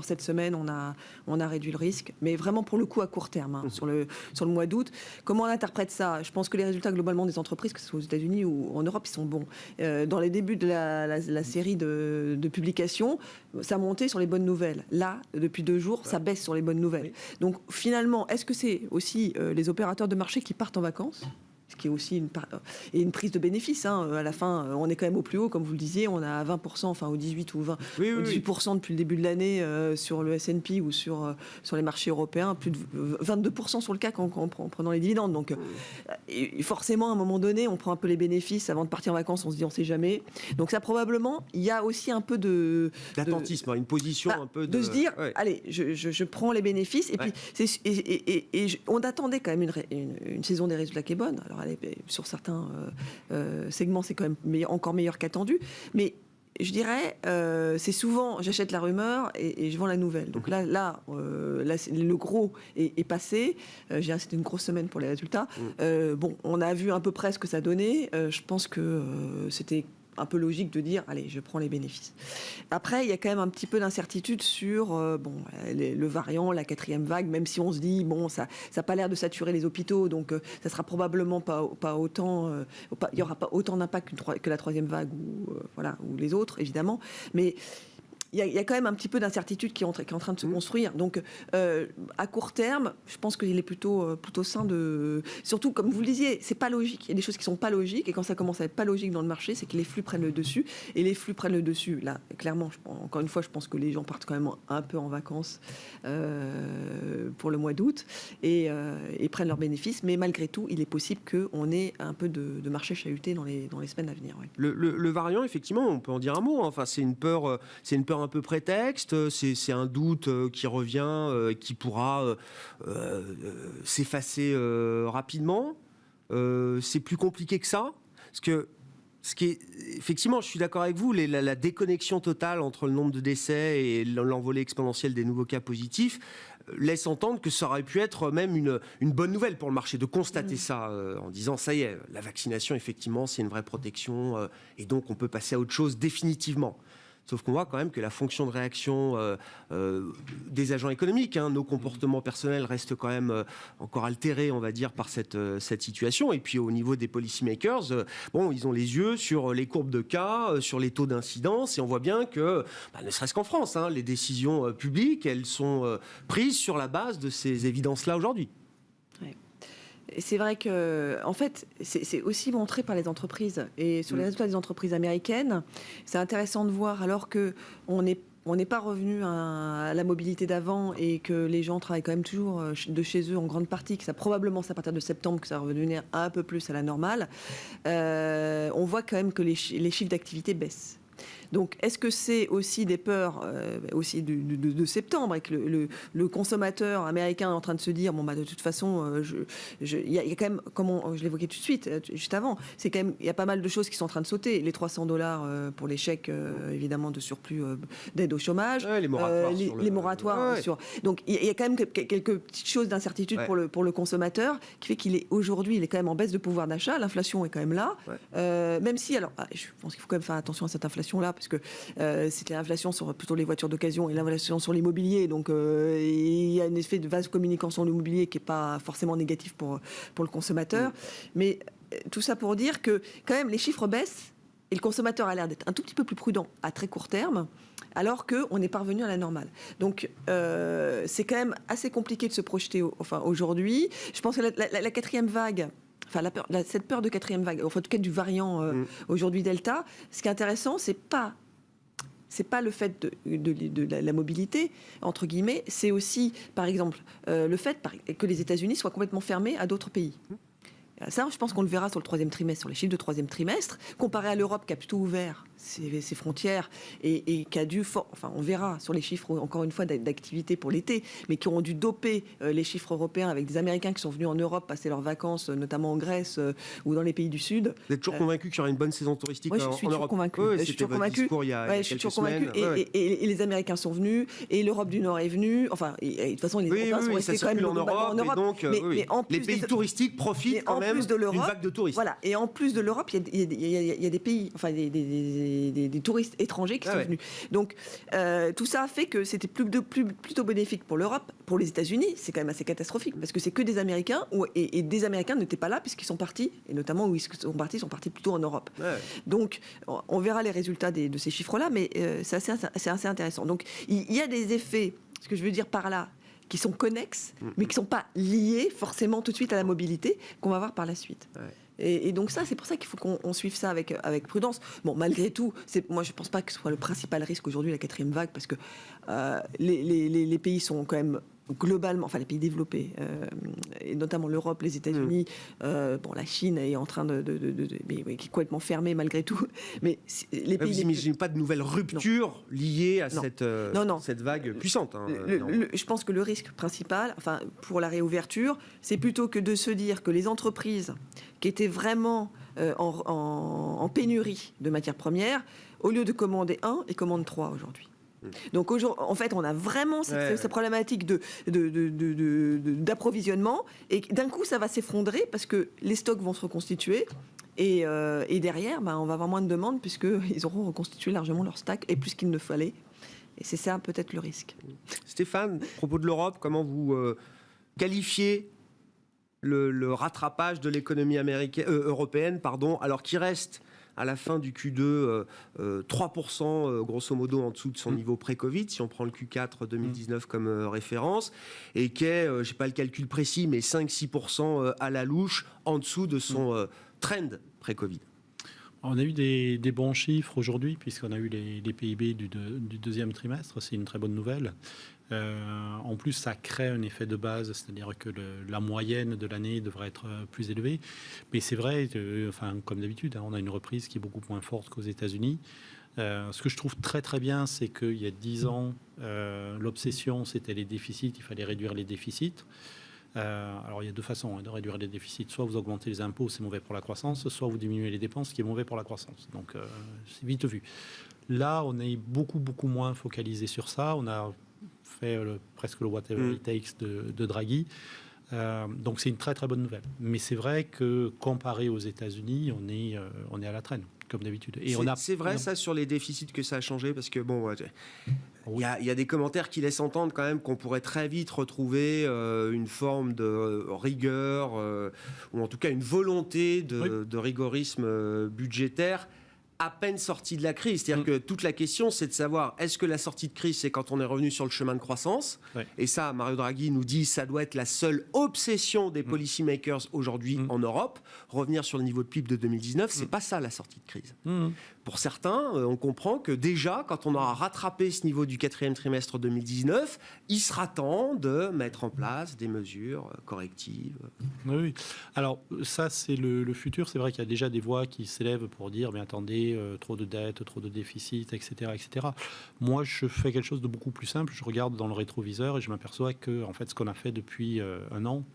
cette semaine, on a réduit le risque. Mais vraiment, pour le coup, à court terme, sur le mois d'août. Comment on interprète ça? Je pense que les résultats, globalement, des entreprises, que ce soit aux États-Unis ou en Europe, ils sont bons. Dans les débuts de la série de publications, ça montait sur les bonnes nouvelles. Là, depuis 2 jours, ça baisse sur les bonnes nouvelles. Oui. Donc, finalement, est-ce que c'est aussi les opérateurs de marché qui partent en vacances ? Ce qui est aussi une prise de bénéfice. À la fin, on est quand même au plus haut, comme vous le disiez, on a 20%, enfin au 18 ou 20, au 18% depuis le début de l'année sur le S&P ou sur les marchés européens, plus de 22% sur le CAC en prenant les dividendes. Donc forcément, à un moment donné, on prend un peu les bénéfices avant de partir en vacances, on se dit on ne sait jamais. Donc ça, probablement, il y a aussi un peu d'attentisme, une position un peu de se dire, allez, je prends les bénéfices. Et puis, on attendait quand même une saison des résultats qui est bonne. Alors, sur certains segments, c'est quand même encore meilleur qu'attendu. Mais je dirais, c'est souvent, j'achète la rumeur et je vends la nouvelle. Donc là, le gros est passé. C'était une grosse semaine pour les résultats. On a vu à peu près ce que ça donnait. Je pense que c'était un peu logique de dire, allez, je prends les bénéfices. Après, il y a quand même un petit peu d'incertitude sur le variant, la 4e vague, même si on se dit, ça n'a pas l'air de saturer les hôpitaux, donc ça sera probablement pas autant, il n'y aura pas autant d'impact que la 3e vague ou les autres, évidemment. Mais il y a quand même un petit peu d'incertitude qui est en train de se construire. Donc, à court terme, je pense qu'il est plutôt sain de... Surtout, comme vous le disiez, c'est pas logique. Il y a des choses qui sont pas logiques. Et quand ça commence à être pas logique dans le marché, c'est que les flux prennent le dessus. Et les flux prennent le dessus. Là, clairement, encore une fois, je pense que les gens partent quand même un peu en vacances pour le mois d'août et prennent leurs bénéfices. Mais malgré tout, il est possible qu'on ait un peu de marché chahuté dans les semaines à venir. Ouais. Le variant, effectivement, on peut en dire un mot. Enfin, c'est une peur un peu prétexte, c'est un doute qui revient, qui pourra s'effacer rapidement. C'est plus compliqué que ça, parce que effectivement, je suis d'accord avec vous, la déconnexion totale entre le nombre de décès et l'envolée exponentielle des nouveaux cas positifs laisse entendre que ça aurait pu être même une bonne nouvelle pour le marché de constater ça en disant ça y est, la vaccination, effectivement, c'est une vraie protection et donc on peut passer à autre chose définitivement. Sauf qu'on voit quand même que la fonction de réaction des agents économiques, nos comportements personnels restent quand même encore altérés, on va dire, par cette situation. Et puis au niveau des policymakers, ils ont les yeux sur les courbes de cas, sur les taux d'incidence, et on voit bien que, ne serait-ce qu'en France, les décisions publiques, elles sont prises sur la base de ces évidences-là aujourd'hui. Ouais. C'est vrai que, en fait, c'est aussi montré par les entreprises. Et sur les résultats des entreprises américaines, c'est intéressant de voir, alors qu'on est on n'est pas revenu à la mobilité d'avant et que les gens travaillent quand même toujours de chez eux en grande partie, que ça probablement c'est à partir de septembre que ça va revenir un peu plus à la normale, on voit quand même que les chiffres d'activité baissent. Donc, est-ce que c'est aussi des peurs aussi de septembre et que le consommateur américain est en train de se dire bon bah de toute façon, il y a quand même, comme je l'évoquais tout de suite, juste avant, c'est quand même il y a pas mal de choses qui sont en train de sauter. Les $300 pour les chèques évidemment de surplus d'aide au chômage, les moratoires, les moratoires sur. Donc, il y a quand même quelques petites choses d'incertitude pour le consommateur qui fait qu'il est aujourd'hui, il est quand même en baisse de pouvoir d'achat. L'inflation est quand même là, même si alors, je pense qu'il faut quand même faire attention à cette inflation là. Parce que c'était l'inflation sur plutôt les voitures d'occasion et l'inflation sur l'immobilier. Donc, il y a un effet de vase communicant sur l'immobilier qui n'est pas forcément négatif pour le consommateur. Mais tout ça pour dire que, quand même, les chiffres baissent et le consommateur a l'air d'être un tout petit peu plus prudent à très court terme, alors qu'on est parvenu à la normale. Donc, c'est quand même assez compliqué de se projeter aujourd'hui. Je pense que la quatrième vague... Enfin, cette peur de quatrième vague, enfin, en tout cas du variant aujourd'hui Delta, ce qui est intéressant, c'est pas le fait de la mobilité, entre guillemets, c'est aussi, par exemple, le fait que les États-Unis soient complètement fermés à d'autres pays. Ça, je pense qu'on le verra sur le troisième trimestre, sur les chiffres de troisième trimestre, comparé à l'Europe qui a plutôt ouvert ses frontières et qui a dû, on verra sur les chiffres, encore une fois, d'activité pour l'été, mais qui auront dû doper les chiffres européens avec des Américains qui sont venus en Europe passer leurs vacances, notamment en Grèce ou dans les pays du Sud. Vous êtes toujours convaincu qu'il y aura une bonne saison touristique en Europe? Je suis toujours convaincu. Je suis toujours convaincu. Je suis toujours convaincu. Et les Américains sont venus, et l'Europe du Nord est venue. Enfin, de toute façon, les Européens sont restés quand même en Europe. Donc, mais en plus les pays touristiques profitent quand même d'une vague de touristes. Voilà. Et en plus de l'Europe, il y a des pays, enfin des touristes étrangers qui sont venus. Donc tout ça a fait que c'était plutôt bénéfique pour l'Europe. Pour les États-Unis, c'est quand même assez catastrophique parce que c'est que des Américains et des Américains n'étaient pas là puisqu'ils sont partis, et notamment où ils sont partis plutôt en Europe. Donc on verra les résultats de ces chiffres-là, mais c'est assez intéressant. Donc il y a des effets, ce que je veux dire par là, qui sont connexes, mais qui ne sont pas liés forcément tout de suite à la mobilité, qu'on va voir par la suite. Et donc ça, c'est pour ça qu'il faut qu'on suive ça avec prudence. Bon, malgré tout, moi je ne pense pas que ce soit le principal risque aujourd'hui, la quatrième vague, parce que les pays sont quand même globalement, enfin les pays développés, et notamment l'Europe, les États-Unis, la Chine est en train qui est complètement fermée malgré tout. Mais les pays. Vous n'imaginez pas de nouvelles ruptures liées à cette vague puissante. Je pense que le risque principal, pour la réouverture, c'est plutôt que de se dire que les entreprises qui étaient vraiment en pénurie de matières premières, au lieu de commander 1, ils commandent 3 aujourd'hui. Donc en fait, on a vraiment cette problématique d'approvisionnement, et d'un coup, ça va s'effondrer parce que les stocks vont se reconstituer. Et derrière, on va avoir moins de demandes puisqu'ils auront reconstitué largement leur stock et plus qu'il ne fallait. Et c'est ça peut-être le risque. Stéphane, à propos de l'Europe, comment vous qualifiez le rattrapage de l'économie européenne, alors qu'il reste à la fin du Q2 3% grosso modo en dessous de son niveau pré-Covid, si on prend le Q4 2019 comme référence, et qui est, je n'ai pas le calcul précis, mais 5-6% à la louche en dessous de son trend pré-Covid. On a eu des bons chiffres aujourd'hui, puisqu'on a eu les PIB du deuxième trimestre. C'est une très bonne nouvelle. En plus, ça crée un effet de base, c'est-à-dire que la moyenne de l'année devrait être plus élevée. Mais c'est vrai, comme d'habitude, on a une reprise qui est beaucoup moins forte qu'aux États-Unis. Ce que je trouve très très bien, c'est qu'il y a 10 ans, l'obsession, c'était les déficits. Il fallait réduire les déficits. Alors il y a deux façons de réduire les déficits. Soit vous augmentez les impôts, c'est mauvais pour la croissance, soit vous diminuez les dépenses, ce qui est mauvais pour la croissance. Donc c'est vite vu. Là, on est beaucoup moins focalisé sur ça. On a fait presque le whatever it takes de Draghi. Donc c'est une très très bonne nouvelle. Mais c'est vrai que comparé aux États-Unis, on est à la traîne, comme d'habitude. Et c'est vrai ça sur les déficits que ça a changé, parce que il y a des commentaires qui laissent entendre quand même qu'on pourrait très vite retrouver une forme de rigueur, ou en tout cas une volonté de rigorisme budgétaire à peine sorti de la crise. C'est-à-dire que toute la question, c'est de savoir, est-ce que la sortie de crise, c'est quand on est revenu sur le chemin de croissance ? Et ça, Mario Draghi nous dit, ça doit être la seule obsession des policymakers aujourd'hui en Europe. Revenir sur le niveau de PIB de 2019, c'est pas ça la sortie de crise. Pour certains, on comprend que déjà, quand on aura rattrapé ce niveau du 4e trimestre 2019, il sera temps de mettre en place des mesures correctives. Oui. Alors ça, c'est le futur. C'est vrai qu'il y a déjà des voix qui s'élèvent pour dire, mais attendez, trop de dettes, trop de déficits, etc., etc. Moi, je fais quelque chose de beaucoup plus simple. Je regarde dans le rétroviseur et je m'aperçois que, en fait, ce qu'on a fait depuis un an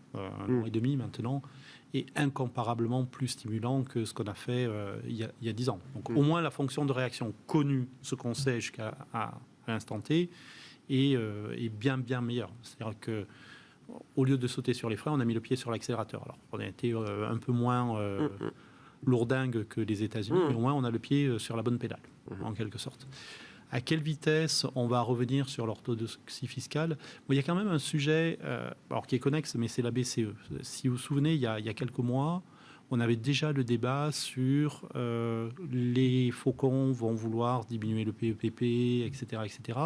et demi maintenant, est incomparablement plus stimulant que ce qu'on a fait il y a 10 ans. Donc, au moins, la fonction de réaction connue, ce qu'on sait jusqu'à l'instant T, est bien meilleure. C'est-à-dire que au lieu de sauter sur les freins, on a mis le pied sur l'accélérateur. Alors, on a été un peu moins lourdingue que les États-Unis, mais au moins on a le pied sur la bonne pédale, en quelque sorte. À quelle vitesse on va revenir sur l'orthodoxie fiscale ? Bon, il y a quand même un sujet alors qui est connexe, mais c'est la BCE. Si vous vous souvenez, il y a quelques mois, on avait déjà le débat sur les faucons vont vouloir diminuer le PEPP, etc., etc.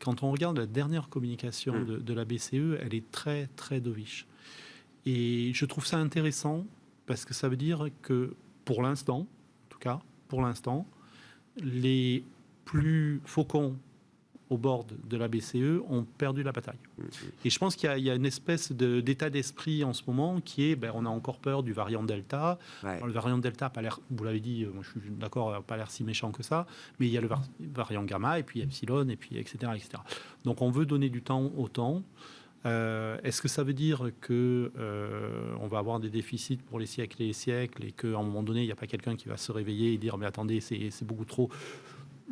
Quand on regarde la dernière communication de la BCE, elle est très, très dovish. Et je trouve ça intéressant parce que ça veut dire que, pour l'instant, en tout cas, pour l'instant, les plus faucons au bord de la BCE ont perdu la bataille. Et je pense qu'il y a une espèce d'état d'esprit en ce moment qui est, on a encore peur du variant Delta. Alors, le variant Delta n'a pas l'air, vous l'avez dit, moi je suis d'accord, n'a pas l'air si méchant que ça, mais il y a le variant Gamma, et puis Epsilon, et puis etc., etc. Donc on veut donner du temps au temps. Est-ce que ça veut dire que on va avoir des déficits pour les siècles et les siècles et qu'à un moment donné, il n'y a pas quelqu'un qui va se réveiller et dire « mais attendez, c'est beaucoup trop ».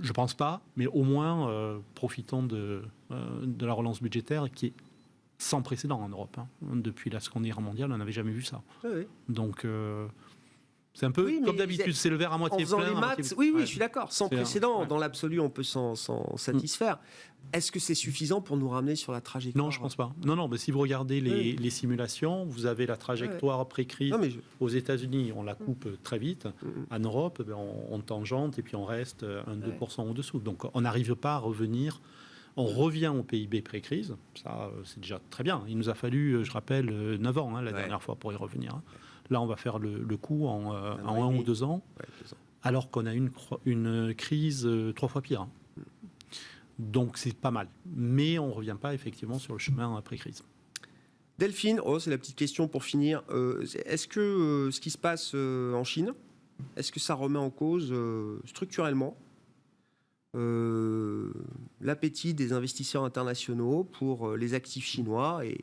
Je ne pense pas, mais au moins, profitons de la relance budgétaire qui est sans précédent en Europe. Depuis la Seconde Guerre mondiale, on n'avait jamais vu ça. Oui. Donc, c'est un peu comme d'habitude, c'est le verre à moitié plein. Les maths, oui, je suis d'accord. Sans précédent, dans l'absolu, on peut s'en satisfaire. Est-ce que c'est suffisant pour nous ramener sur la trajectoire ? Non, je ne pense pas. Non, mais si vous regardez les simulations, vous avez la trajectoire pré-crise. Aux États-Unis, on la coupe très vite. En Europe, on tangente et puis on reste 1-2% au-dessous. Donc, on n'arrive pas à revenir. On revient au PIB pré-crise. Ça, c'est déjà très bien. Il nous a fallu, je rappelle, 9 ans la dernière fois pour y revenir. Là, on va faire le coup en 1 ou 2 ans, alors qu'on a une crise 3 fois pire. Donc, c'est pas mal. Mais on ne revient pas effectivement sur le chemin après-crise. Delphine, c'est la petite question pour finir. Est-ce que ce qui se passe en Chine, est-ce que ça remet en cause structurellement l'appétit des investisseurs internationaux pour les actifs chinois et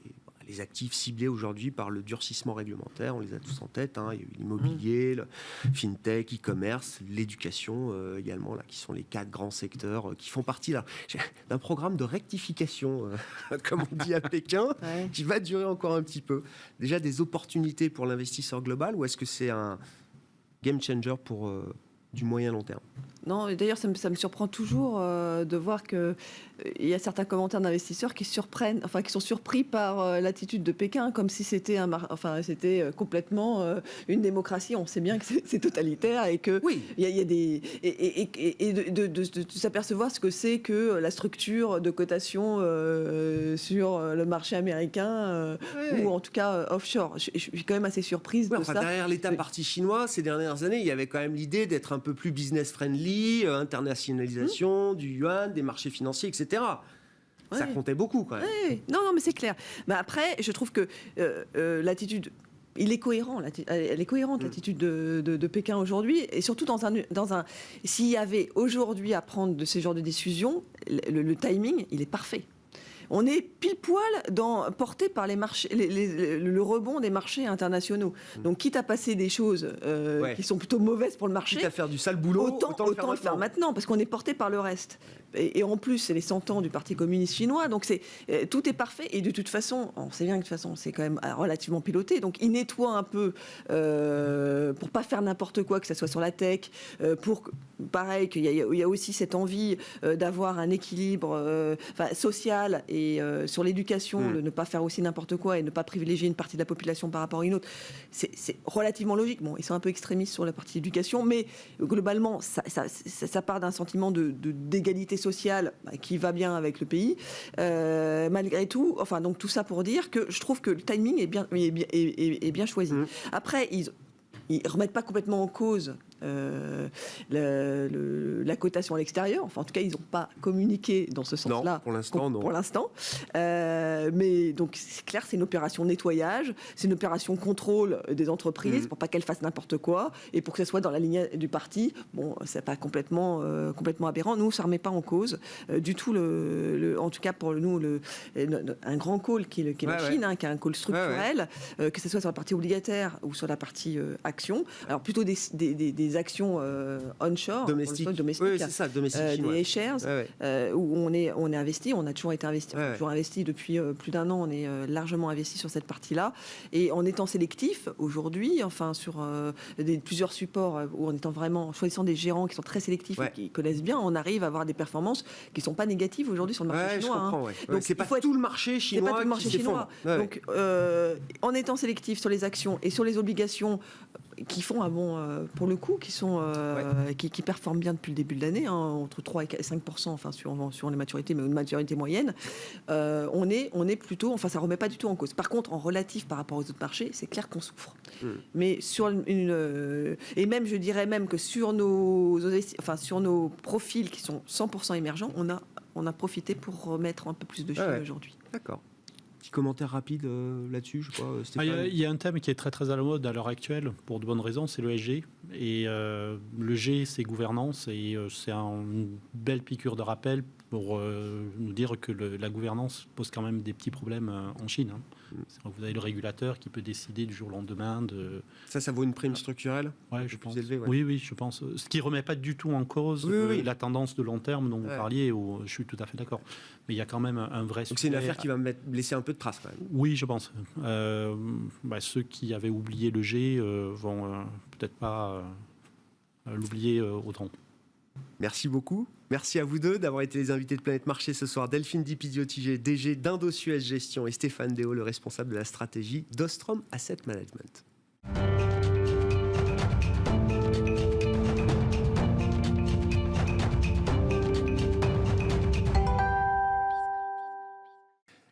les actifs ciblés aujourd'hui par le durcissement réglementaire, on les a tous en tête, il y a eu l'immobilier, le fintech, e-commerce, l'éducation également, là, qui sont les 4 grands secteurs qui font partie là, d'un programme de rectification, comme on dit à Pékin, qui va durer encore un petit peu. Déjà des opportunités pour l'investisseur global, ou est-ce que c'est un game changer pour du moyen long terme ? Non, et d'ailleurs, ça me surprend toujours de voir qu'il y a certains commentaires d'investisseurs qui sont surpris par l'attitude de Pékin, comme si c'était c'était complètement une démocratie. On sait bien que c'est totalitaire et que il y a des et de s'apercevoir ce que c'est que la structure de cotation sur le marché américain ou en tout cas offshore. Je suis quand même assez surprise de ça. Derrière l'État parti chinois, ces dernières années, il y avait quand même l'idée d'être un peu plus business friendly. Internationalisation du yuan, des marchés financiers, etc. Ça comptait beaucoup quand même. Non, mais c'est clair. Mais après, je trouve que l'attitude, elle est cohérente l'attitude de Pékin aujourd'hui, et surtout s'il y avait aujourd'hui à prendre de ces genres de décisions, le timing, il est parfait. On est pile poil porté par les marchés, le rebond des marchés internationaux. Donc, quitte à passer des choses qui sont plutôt mauvaises pour le marché, quitte à faire du sale boulot, autant le faire maintenant, parce qu'on est porté par le reste. et en plus, c'est les 100 ans du Parti communiste chinois. Donc, tout est parfait. Et de toute façon, on sait bien que de toute façon, c'est quand même relativement piloté. Donc, il nettoie un peu pour pas faire n'importe quoi, que ce soit sur la tech, pareil, qu'il y a aussi cette envie d'avoir un équilibre social et sur l'éducation, de ne pas faire aussi n'importe quoi et ne pas privilégier une partie de la population par rapport à une autre. C'est relativement logique. Bon, ils sont un peu extrémistes sur la partie éducation, mais globalement, ça part d'un sentiment d'égalité sociale qui va bien avec le pays. Malgré tout, enfin, donc tout ça pour dire que je trouve que le timing est bien choisi. Après, ils remettent pas complètement en cause la cotation à l'extérieur. Enfin, en tout cas, ils n'ont pas communiqué dans ce sens-là. Non, pour l'instant, non. Pour l'instant. Mais donc, c'est clair, c'est une opération nettoyage, c'est une opération contrôle des entreprises pour pas qu'elles fassent n'importe quoi et pour que ce soit dans la ligne du parti. Bon, c'est pas complètement aberrant. Nous, ça remet pas en cause du tout en tout cas pour nous, un grand call qui est la Chine, qui est un call structurel, que ce soit sur la partie obligataire ou sur la partie action. Alors, plutôt des actions onshore, domestiques. Oui, c'est ça, domestiques chinois. Des shares, où on est investi, on a toujours été investi, toujours investi depuis plus d'un an, on est largement investi sur cette partie-là. Et en étant sélectif, aujourd'hui, enfin sur plusieurs supports, où en étant vraiment, en choisissant des gérants qui sont très sélectifs et qui connaissent bien, on arrive à avoir des performances qui ne sont pas négatives aujourd'hui sur le marché chinois. Donc c'est pas tout le marché chinois qui s'effondre. Donc en étant sélectif sur les actions et sur les obligations, qui font un bon, pour le coup, qui performent bien depuis le début de l'année, entre 3 et 5%, enfin sur les maturités, mais une maturité moyenne, on est plutôt, enfin ça remet pas du tout en cause. Par contre, en relatif par rapport aux autres marchés, c'est clair qu'on souffre. Mais sur et même, je dirais même que sur nos profils qui sont 100% émergents, on a profité pour remettre un peu plus de Chine aujourd'hui. D'accord. Petit commentaire rapide là-dessus, je crois, Stéphane. Il y a un thème qui est très très à la mode à l'heure actuelle, pour de bonnes raisons, c'est le SG. Et le G, c'est gouvernance, et c'est une belle piqûre de rappel pour nous dire que la gouvernance pose quand même des petits problèmes en Chine. Vous avez le régulateur qui peut décider du jour au lendemain de... Ça vaut une prime structurelle je pense. Élevé, Oui, je pense. Ce qui ne remet pas du tout en cause la tendance de long terme dont vous parliez, je suis tout à fait d'accord. Mais il y a quand même un vrai... Donc c'est une affaire qui va laisser un peu de traces quand même. Oui, je pense. Ceux qui avaient oublié le G vont peut-être pas l'oublier autant. Merci beaucoup. Merci à vous deux d'avoir été les invités de Planète Marché ce soir. Delphine Di-Pidio-Tigé, DG d'Indosuez Gestion, et Stéphane Déo, le responsable de la stratégie d'Ostrom Asset Management.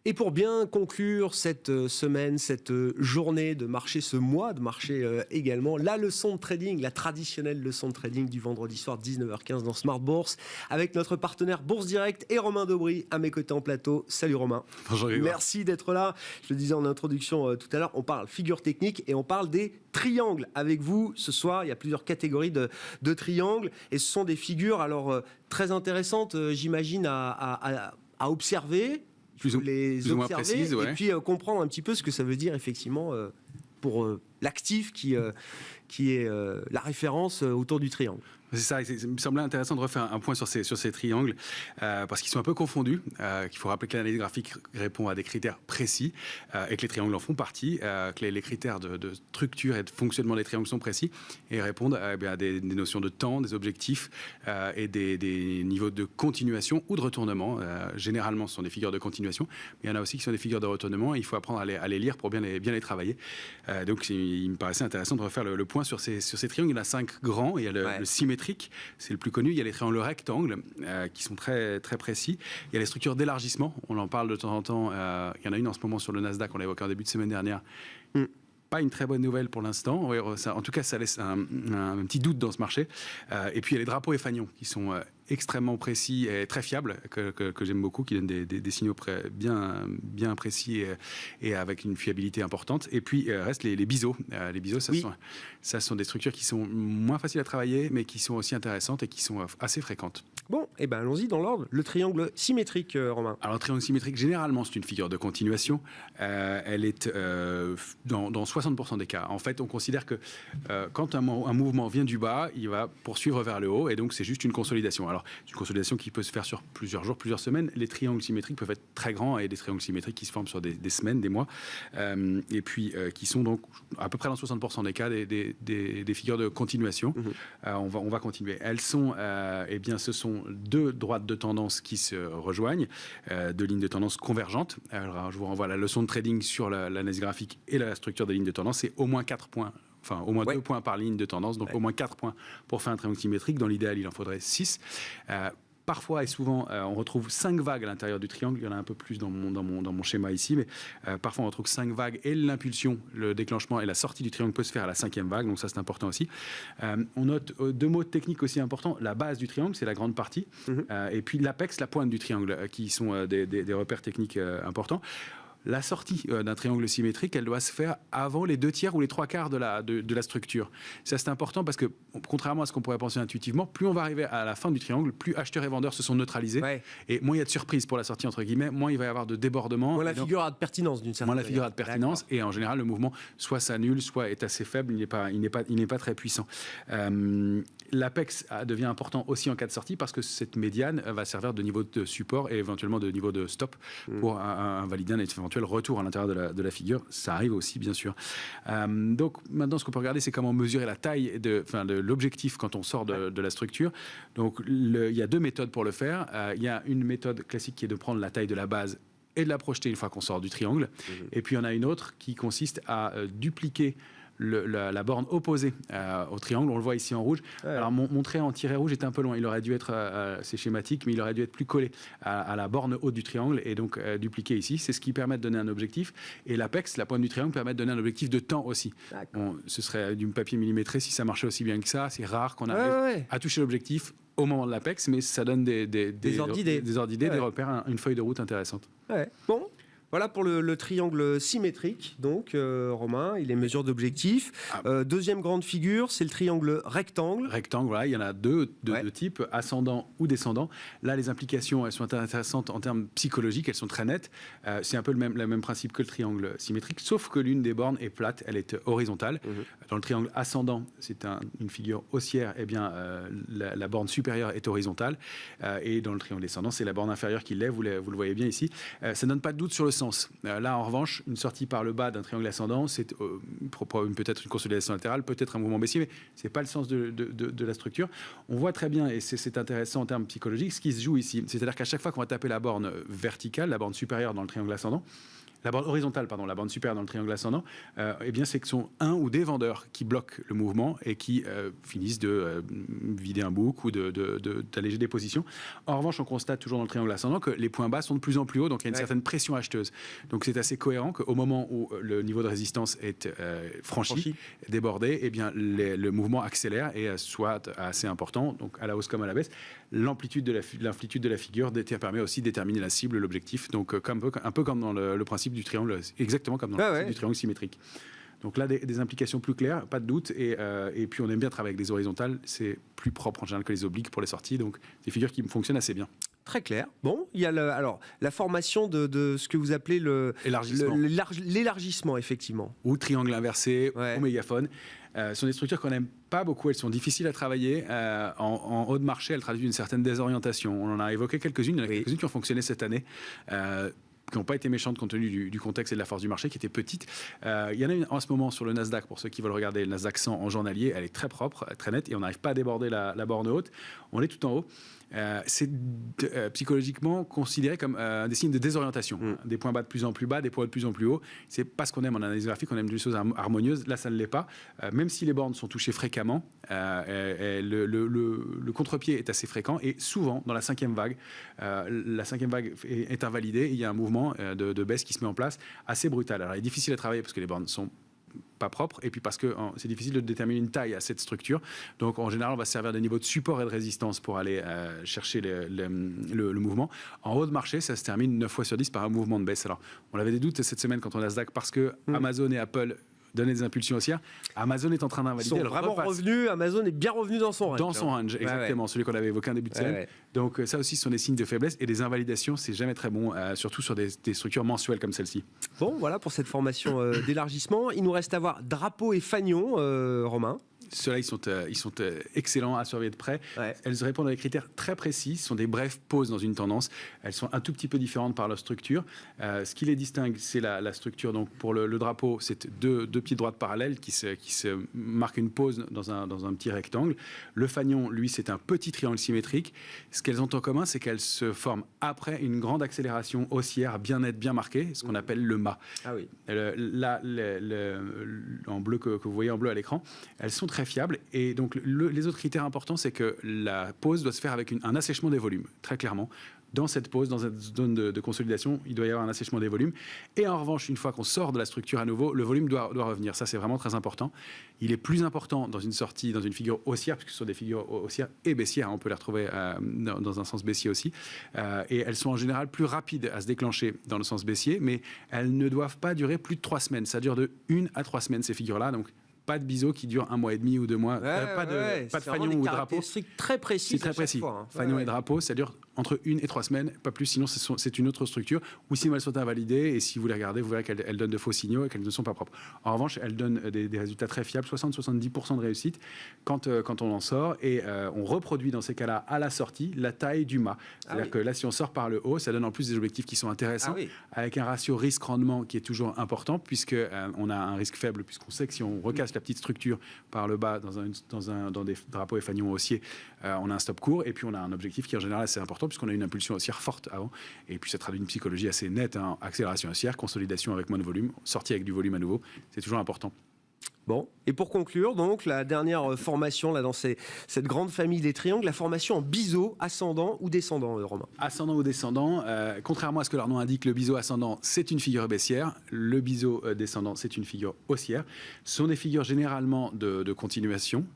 Et pour bien conclure cette semaine, cette journée de marché, ce mois de marché également, la leçon de trading, la traditionnelle leçon de trading du vendredi soir 19h15 dans Smart Bourse, avec notre partenaire Bourse Direct et Romain Daubry à mes côtés en plateau. Salut Romain. Bonjour Grégoire. Merci d'être là. Je le disais en introduction tout à l'heure, on parle figure technique et on parle des triangles avec vous ce soir. Il y a plusieurs catégories de triangles et ce sont des figures alors très intéressantes, j'imagine, à observer. Les observer précise, et puis comprendre un petit peu ce que ça veut dire effectivement pour l'actif qui est la référence autour du triangle. C'est ça, il me semblait intéressant de refaire un point sur ces triangles, parce qu'ils sont un peu confondus, qu'il faut rappeler que l'analyse graphique répond à des critères précis, et que les triangles en font partie, que les critères de structure et de fonctionnement des triangles sont précis, et répondent à des notions de temps, des objectifs, et des niveaux de continuation ou de retournement. Généralement, ce sont des figures de continuation, mais il y en a aussi qui sont des figures de retournement, et il faut apprendre à les lire pour bien les travailler. Donc il me paraissait intéressant de refaire le point sur ces triangles. Il y en a 5 grands, il y a le symétrique, c'est le plus connu. Il y a les triangles rectangles qui sont très, très précis. Il y a les structures d'élargissement. On en parle de temps en temps. Il y en a une en ce moment sur le Nasdaq, on l'a évoqué en début de semaine dernière. Pas une très bonne nouvelle pour l'instant. En tout cas, ça laisse un petit doute dans ce marché. Et puis, il y a les drapeaux et fanions qui sont extrêmement précis et très fiables, que j'aime beaucoup, qui donnent des signaux bien précis et avec une fiabilité importante. Et puis, restent les biseaux. Les biseaux, ça sont des structures qui sont moins faciles à travailler, mais qui sont aussi intéressantes et qui sont assez fréquentes. Bon, et ben allons-y dans l'ordre. Le triangle symétrique, Romain. Alors, le triangle symétrique, généralement, c'est une figure de continuation. Elle est dans 60% des cas. En fait, on considère que quand un mouvement vient du bas, il va poursuivre vers le haut, et donc c'est juste une consolidation. Alors, c'est une consolidation qui peut se faire sur plusieurs jours, plusieurs semaines. Les triangles symétriques peuvent être très grands et des triangles symétriques qui se forment sur des semaines, des mois, et puis qui sont donc à peu près dans 60% des cas des figures de continuation. On va continuer. Elles sont, ce sont deux droites de tendance qui se rejoignent, deux lignes de tendance convergentes. Alors, je vous renvoie à la leçon de trading sur l'analyse graphique et la structure des lignes de tendance. C'est au moins 4 points. Enfin, au moins 2 points par ligne de tendance, donc au moins 4 points pour faire un triangle symétrique. Dans l'idéal, il en faudrait 6. Parfois et souvent, on retrouve 5 vagues à l'intérieur du triangle. Il y en a un peu plus dans mon schéma ici, mais parfois on retrouve 5 vagues et l'impulsion, le déclenchement et la sortie du triangle peut se faire à la 5e vague, donc ça c'est important aussi. On note 2 mots techniques aussi importants. La base du triangle, c'est la grande partie, et puis l'apex, la pointe du triangle, qui sont des repères techniques importants. La sortie d'un triangle symétrique, elle doit se faire avant les 2/3 ou les 3/4 de la structure. Ça, c'est important parce que, contrairement à ce qu'on pourrait penser intuitivement, plus on va arriver à la fin du triangle, plus acheteurs et vendeurs se sont neutralisés. Et moins il y a de surprises pour la sortie, entre guillemets, moins il va y avoir de débordements. Moins la figure a de pertinence, d'une certaine manière. Moins la figure a de pertinence. Et en général, le mouvement soit s'annule, soit est assez faible, il n'est pas très puissant. L'apex devient important aussi en cas de sortie parce que cette médiane va servir de niveau de support et éventuellement de niveau de stop pour invalider un éventuel retour à l'intérieur de la figure. Ça arrive aussi, bien sûr. Donc maintenant, ce qu'on peut regarder, c'est comment mesurer la taille de l'objectif quand on sort de la structure. Donc il y a 2 méthodes pour le faire. Il y a une méthode classique qui est de prendre la taille de la base et de la projeter une fois qu'on sort du triangle. Et puis il y en a une autre qui consiste à dupliquer la borne opposée au triangle. On le voit ici en rouge. Alors mon trait en tiret rouge est un peu loin. Il aurait dû être, c'est schématique, mais il aurait dû être plus collé à la borne haute du triangle et donc dupliqué ici. C'est ce qui permet de donner un objectif. Et l'apex, la pointe du triangle, permet de donner un objectif de temps aussi. Bon, ce serait du papier millimétré si ça marchait aussi bien que ça. C'est rare qu'on arrive à toucher l'objectif au moment de l'apex, mais ça donne des ordres d'idées, des repères, une feuille de route intéressante. Bon. Voilà pour le triangle symétrique, donc Romain, il est mesure d'objectif. Deuxième grande figure, c'est le triangle rectangle. Rectangle, voilà, il y en a deux types, ascendant ou descendant. Là, les implications, elles sont intéressantes en termes psychologiques, elles sont très nettes. C'est un peu le même principe que le triangle symétrique, sauf que l'une des bornes est plate, elle est horizontale. Dans le triangle ascendant, c'est une figure haussière, eh bien, la borne supérieure est horizontale. Et dans le triangle descendant, c'est la borne inférieure qui lève, vous le voyez bien ici. Ça ne donne pas de doute sur le sens. Là, en revanche, une sortie par le bas d'un triangle ascendant, c'est peut-être une consolidation latérale, peut-être un mouvement baissier, mais ce n'est pas le sens de la structure. On voit très bien, et c'est intéressant en termes psychologiques, ce qui se joue ici. C'est-à-dire qu'à chaque fois qu'on va taper la borne verticale, la borne supérieure dans le triangle ascendant, la borne horizontale, pardon, la borne supérieure dans le triangle ascendant, eh bien, c'est que sont un ou des vendeurs qui bloquent le mouvement et qui finissent de vider un bouc ou d'alléger des positions. En revanche, on constate toujours dans le triangle ascendant que les points bas sont de plus en plus hauts, donc il y a une certaine pression acheteuse. Donc c'est assez cohérent qu'au moment où le niveau de résistance est franchi, débordé, eh bien, le mouvement accélère et soit assez important, donc à la hausse comme à la baisse. L'amplitude de la figure permet aussi de déterminer la cible, l'objectif, donc un peu comme dans le principe du triangle, exactement comme dans le principe du triangle symétrique. Donc là, des implications plus claires, pas de doute, et puis on aime bien travailler avec des horizontales, c'est plus propre en général que les obliques pour les sorties, donc des figures qui fonctionnent assez bien. Très clair. Bon, il y a la formation de ce que vous appelez l'élargissement, effectivement. Ou triangle inversé, ou mégaphone. Ce sont des structures qu'on n'aime pas beaucoup, elles sont difficiles à travailler. En haut de marché, elles traduisent une certaine désorientation. On en a évoqué quelques-unes, il y en a quelques-unes qui ont fonctionné cette année. Qui n'ont pas été méchantes compte tenu du contexte et de la force du marché, qui étaient petites. Il y en a une en ce moment sur le Nasdaq, pour ceux qui veulent regarder le Nasdaq 100 en journalier, elle est très propre, très nette, et on n'arrive pas à déborder la borne haute. On est tout en haut. C'est psychologiquement considéré comme des signes de désorientation. Des points bas de plus en plus bas, des points de plus en plus hauts. C'est pas ce qu'on aime en analyse graphique, on aime des choses harmonieuses. Là, ça ne l'est pas. Même si les bornes sont touchées fréquemment, le contre-pied est assez fréquent et souvent, dans la 5e vague, est invalidée et il y a un mouvement de baisse qui se met en place assez brutal. Alors, il est difficile à travailler parce que les bornes sont pas propre, et puis parce que c'est difficile de déterminer une taille à cette structure. Donc en général, on va se servir des niveaux de support et de résistance pour aller chercher le mouvement. En haut de marché, ça se termine 9 fois sur 10 par un mouvement de baisse. Alors, on avait des doutes cette semaine quand on a Nasdaq parce que Amazon et Apple donner des impulsions haussières. Amazon est en train d'invalider. Ils sont vraiment revenus. Amazon est bien revenu dans son range. Dans son range, exactement. Celui qu'on avait évoqué en début de semaine. Donc ça aussi, ce sont des signes de faiblesse et des invalidations. C'est jamais très bon, surtout sur des structures mensuelles comme celle-ci. Bon, voilà pour cette formation d'élargissement. Il nous reste à voir drapeau et fanion, Romain. ceux-là, ils sont excellents à surveiller de près. Ouais. Elles répondent à des critères très précis. Ce sont des brèves pauses dans une tendance. Elles sont un tout petit peu différentes par leur structure. Ce qui les distingue, c'est la structure. Donc, pour le drapeau, c'est deux pieds droites parallèles qui se marquent une pause dans un petit rectangle. Le fanion, lui, c'est un petit triangle symétrique. Ce qu'elles ont en commun, c'est qu'elles se forment après une grande accélération haussière bien nette, bien marquée, ce qu'on appelle le mât. Ah oui. Là, en bleu que vous voyez en bleu à l'écran, elles sont très fiables. Et donc, les autres critères importants, c'est que la pause doit se faire avec un assèchement des volumes, très clairement. Dans cette pause, dans cette zone de consolidation, il doit y avoir un assèchement des volumes. Et en revanche, une fois qu'on sort de la structure à nouveau, le volume doit revenir. Ça, c'est vraiment très important. Il est plus important dans une sortie, dans une figure haussière, puisque ce sont des figures haussières et baissières. On peut les retrouver dans un sens baissier aussi. Et elles sont en général plus rapides à se déclencher dans le sens baissier, mais elles ne doivent pas durer plus de 3 semaines. Ça dure de 1 à 3 semaines, ces figures-là. Donc, pas de biseau qui dure 1 mois et demi ou 2 mois. Pas de fanion ou drapeau. C'est très précis. C'est très précis. Fanion et drapeau, ça dure entre 1 et 3 semaines, pas plus. Sinon, c'est une autre structure. Ou sinon, elles sont invalidées. Et si vous les regardez, vous verrez qu'elles donnent de faux signaux et qu'elles ne sont pas propres. En revanche, elles donnent des résultats très fiables, 60-70% de réussite quand on en sort. Et on reproduit dans ces cas-là, à la sortie, la taille du mât. C'est-à-dire que là, si on sort par le haut, ça donne en plus des objectifs qui sont intéressants, avec un ratio risque-rendement qui est toujours important, puisqu'on a un risque faible, puisqu'on sait que si on recasse la petite structure par le bas dans des drapeaux et fanions haussiers, on a un stop court, et puis on a un objectif qui en général assez important, puisqu'on a une impulsion haussière forte avant, et puis ça traduit une psychologie assez nette, hein, accélération haussière, consolidation avec moins de volume, sortie avec du volume à nouveau, c'est toujours important. Bon, et pour conclure, donc, la dernière formation là, dans cette grande famille des triangles, la formation en biseau, ascendant ou descendant, Romain. Ascendant ou descendant, contrairement à ce que leur nom indique, le biseau ascendant, c'est une figure baissière, le biseau descendant, c'est une figure haussière. Ce sont des figures généralement de continuation,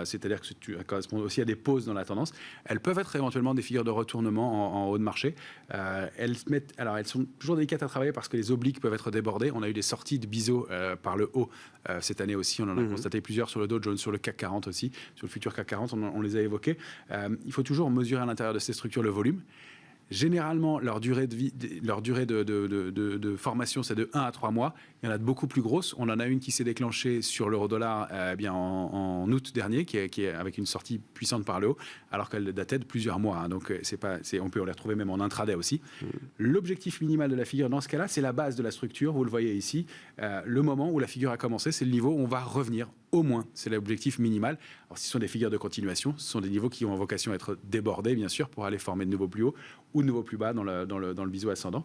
c'est-à-dire que ça correspond aussi à des pauses dans la tendance. Elles peuvent être éventuellement des figures de retournement en haut de marché. Elles sont toujours délicates à travailler parce que les obliques peuvent être débordés. On a eu des sorties de biseau par le haut cette année aussi, on en a constaté plusieurs sur le Dow Jones, sur le CAC 40 aussi, sur le futur CAC 40, on les a évoqués. Il faut toujours mesurer à l'intérieur de ces structures le volume. Généralement, leur durée de formation, c'est de 1 à 3 mois. Il y en a de beaucoup plus grosses. On en a une qui s'est déclenchée sur l'euro-dollar en août dernier, qui est avec une sortie puissante par le haut, alors qu'elle datait de plusieurs mois. Hein. Donc, on peut les retrouver même en intraday aussi. L'objectif minimal de la figure, dans ce cas-là, c'est la base de la structure. Vous le voyez ici. Le moment où la figure a commencé, c'est le niveau où on va revenir. Au moins, c'est l'objectif minimal. Alors, si ce sont des figures de continuation, ce sont des niveaux qui ont vocation à être débordés, bien sûr, pour aller former de nouveaux plus hauts ou de nouveaux plus bas dans le biseau ascendant.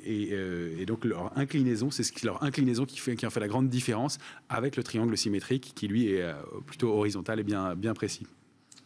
Et donc, leur inclinaison, c'est leur inclinaison qui en fait la grande différence avec le triangle symétrique, qui, lui, est plutôt horizontal et bien précis.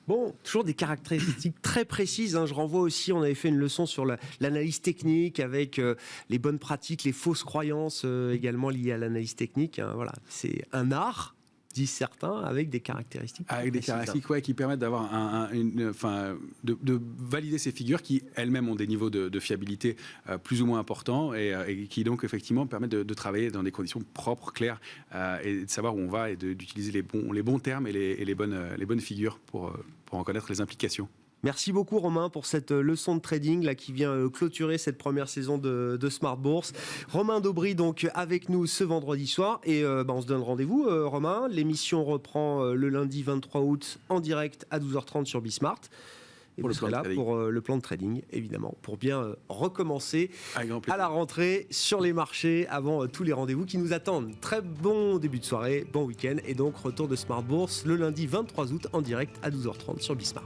Bon, toujours des caractéristiques très précises. Hein. Je renvoie aussi, on avait fait une leçon sur l'analyse technique avec les bonnes pratiques, les fausses croyances également liées à l'analyse technique. Hein. Voilà, c'est un art, disent certains, avec des caractéristiques. Avec des caractéristiques qui permettent d'avoir de valider ces figures qui elles-mêmes ont des niveaux de fiabilité plus ou moins importants et qui donc effectivement permettent de travailler dans des conditions propres, claires et de savoir où on va et d'utiliser les bons termes et les bonnes figures pour en connaître les implications. Merci beaucoup Romain pour cette leçon de trading là, qui vient clôturer cette première saison de Smart Bourse. Romain Daubry donc avec nous ce vendredi soir et on se donne rendez-vous Romain. L'émission reprend le lundi 23 août en direct à 12h30 sur Bismart. Et vous serez là pour le plan de trading, évidemment, pour bien recommencer à la rentrée sur les marchés avant tous les rendez-vous qui nous attendent. Très bon début de soirée, bon week-end et donc retour de Smart Bourse le lundi 23 août en direct à 12h30 sur Bismart.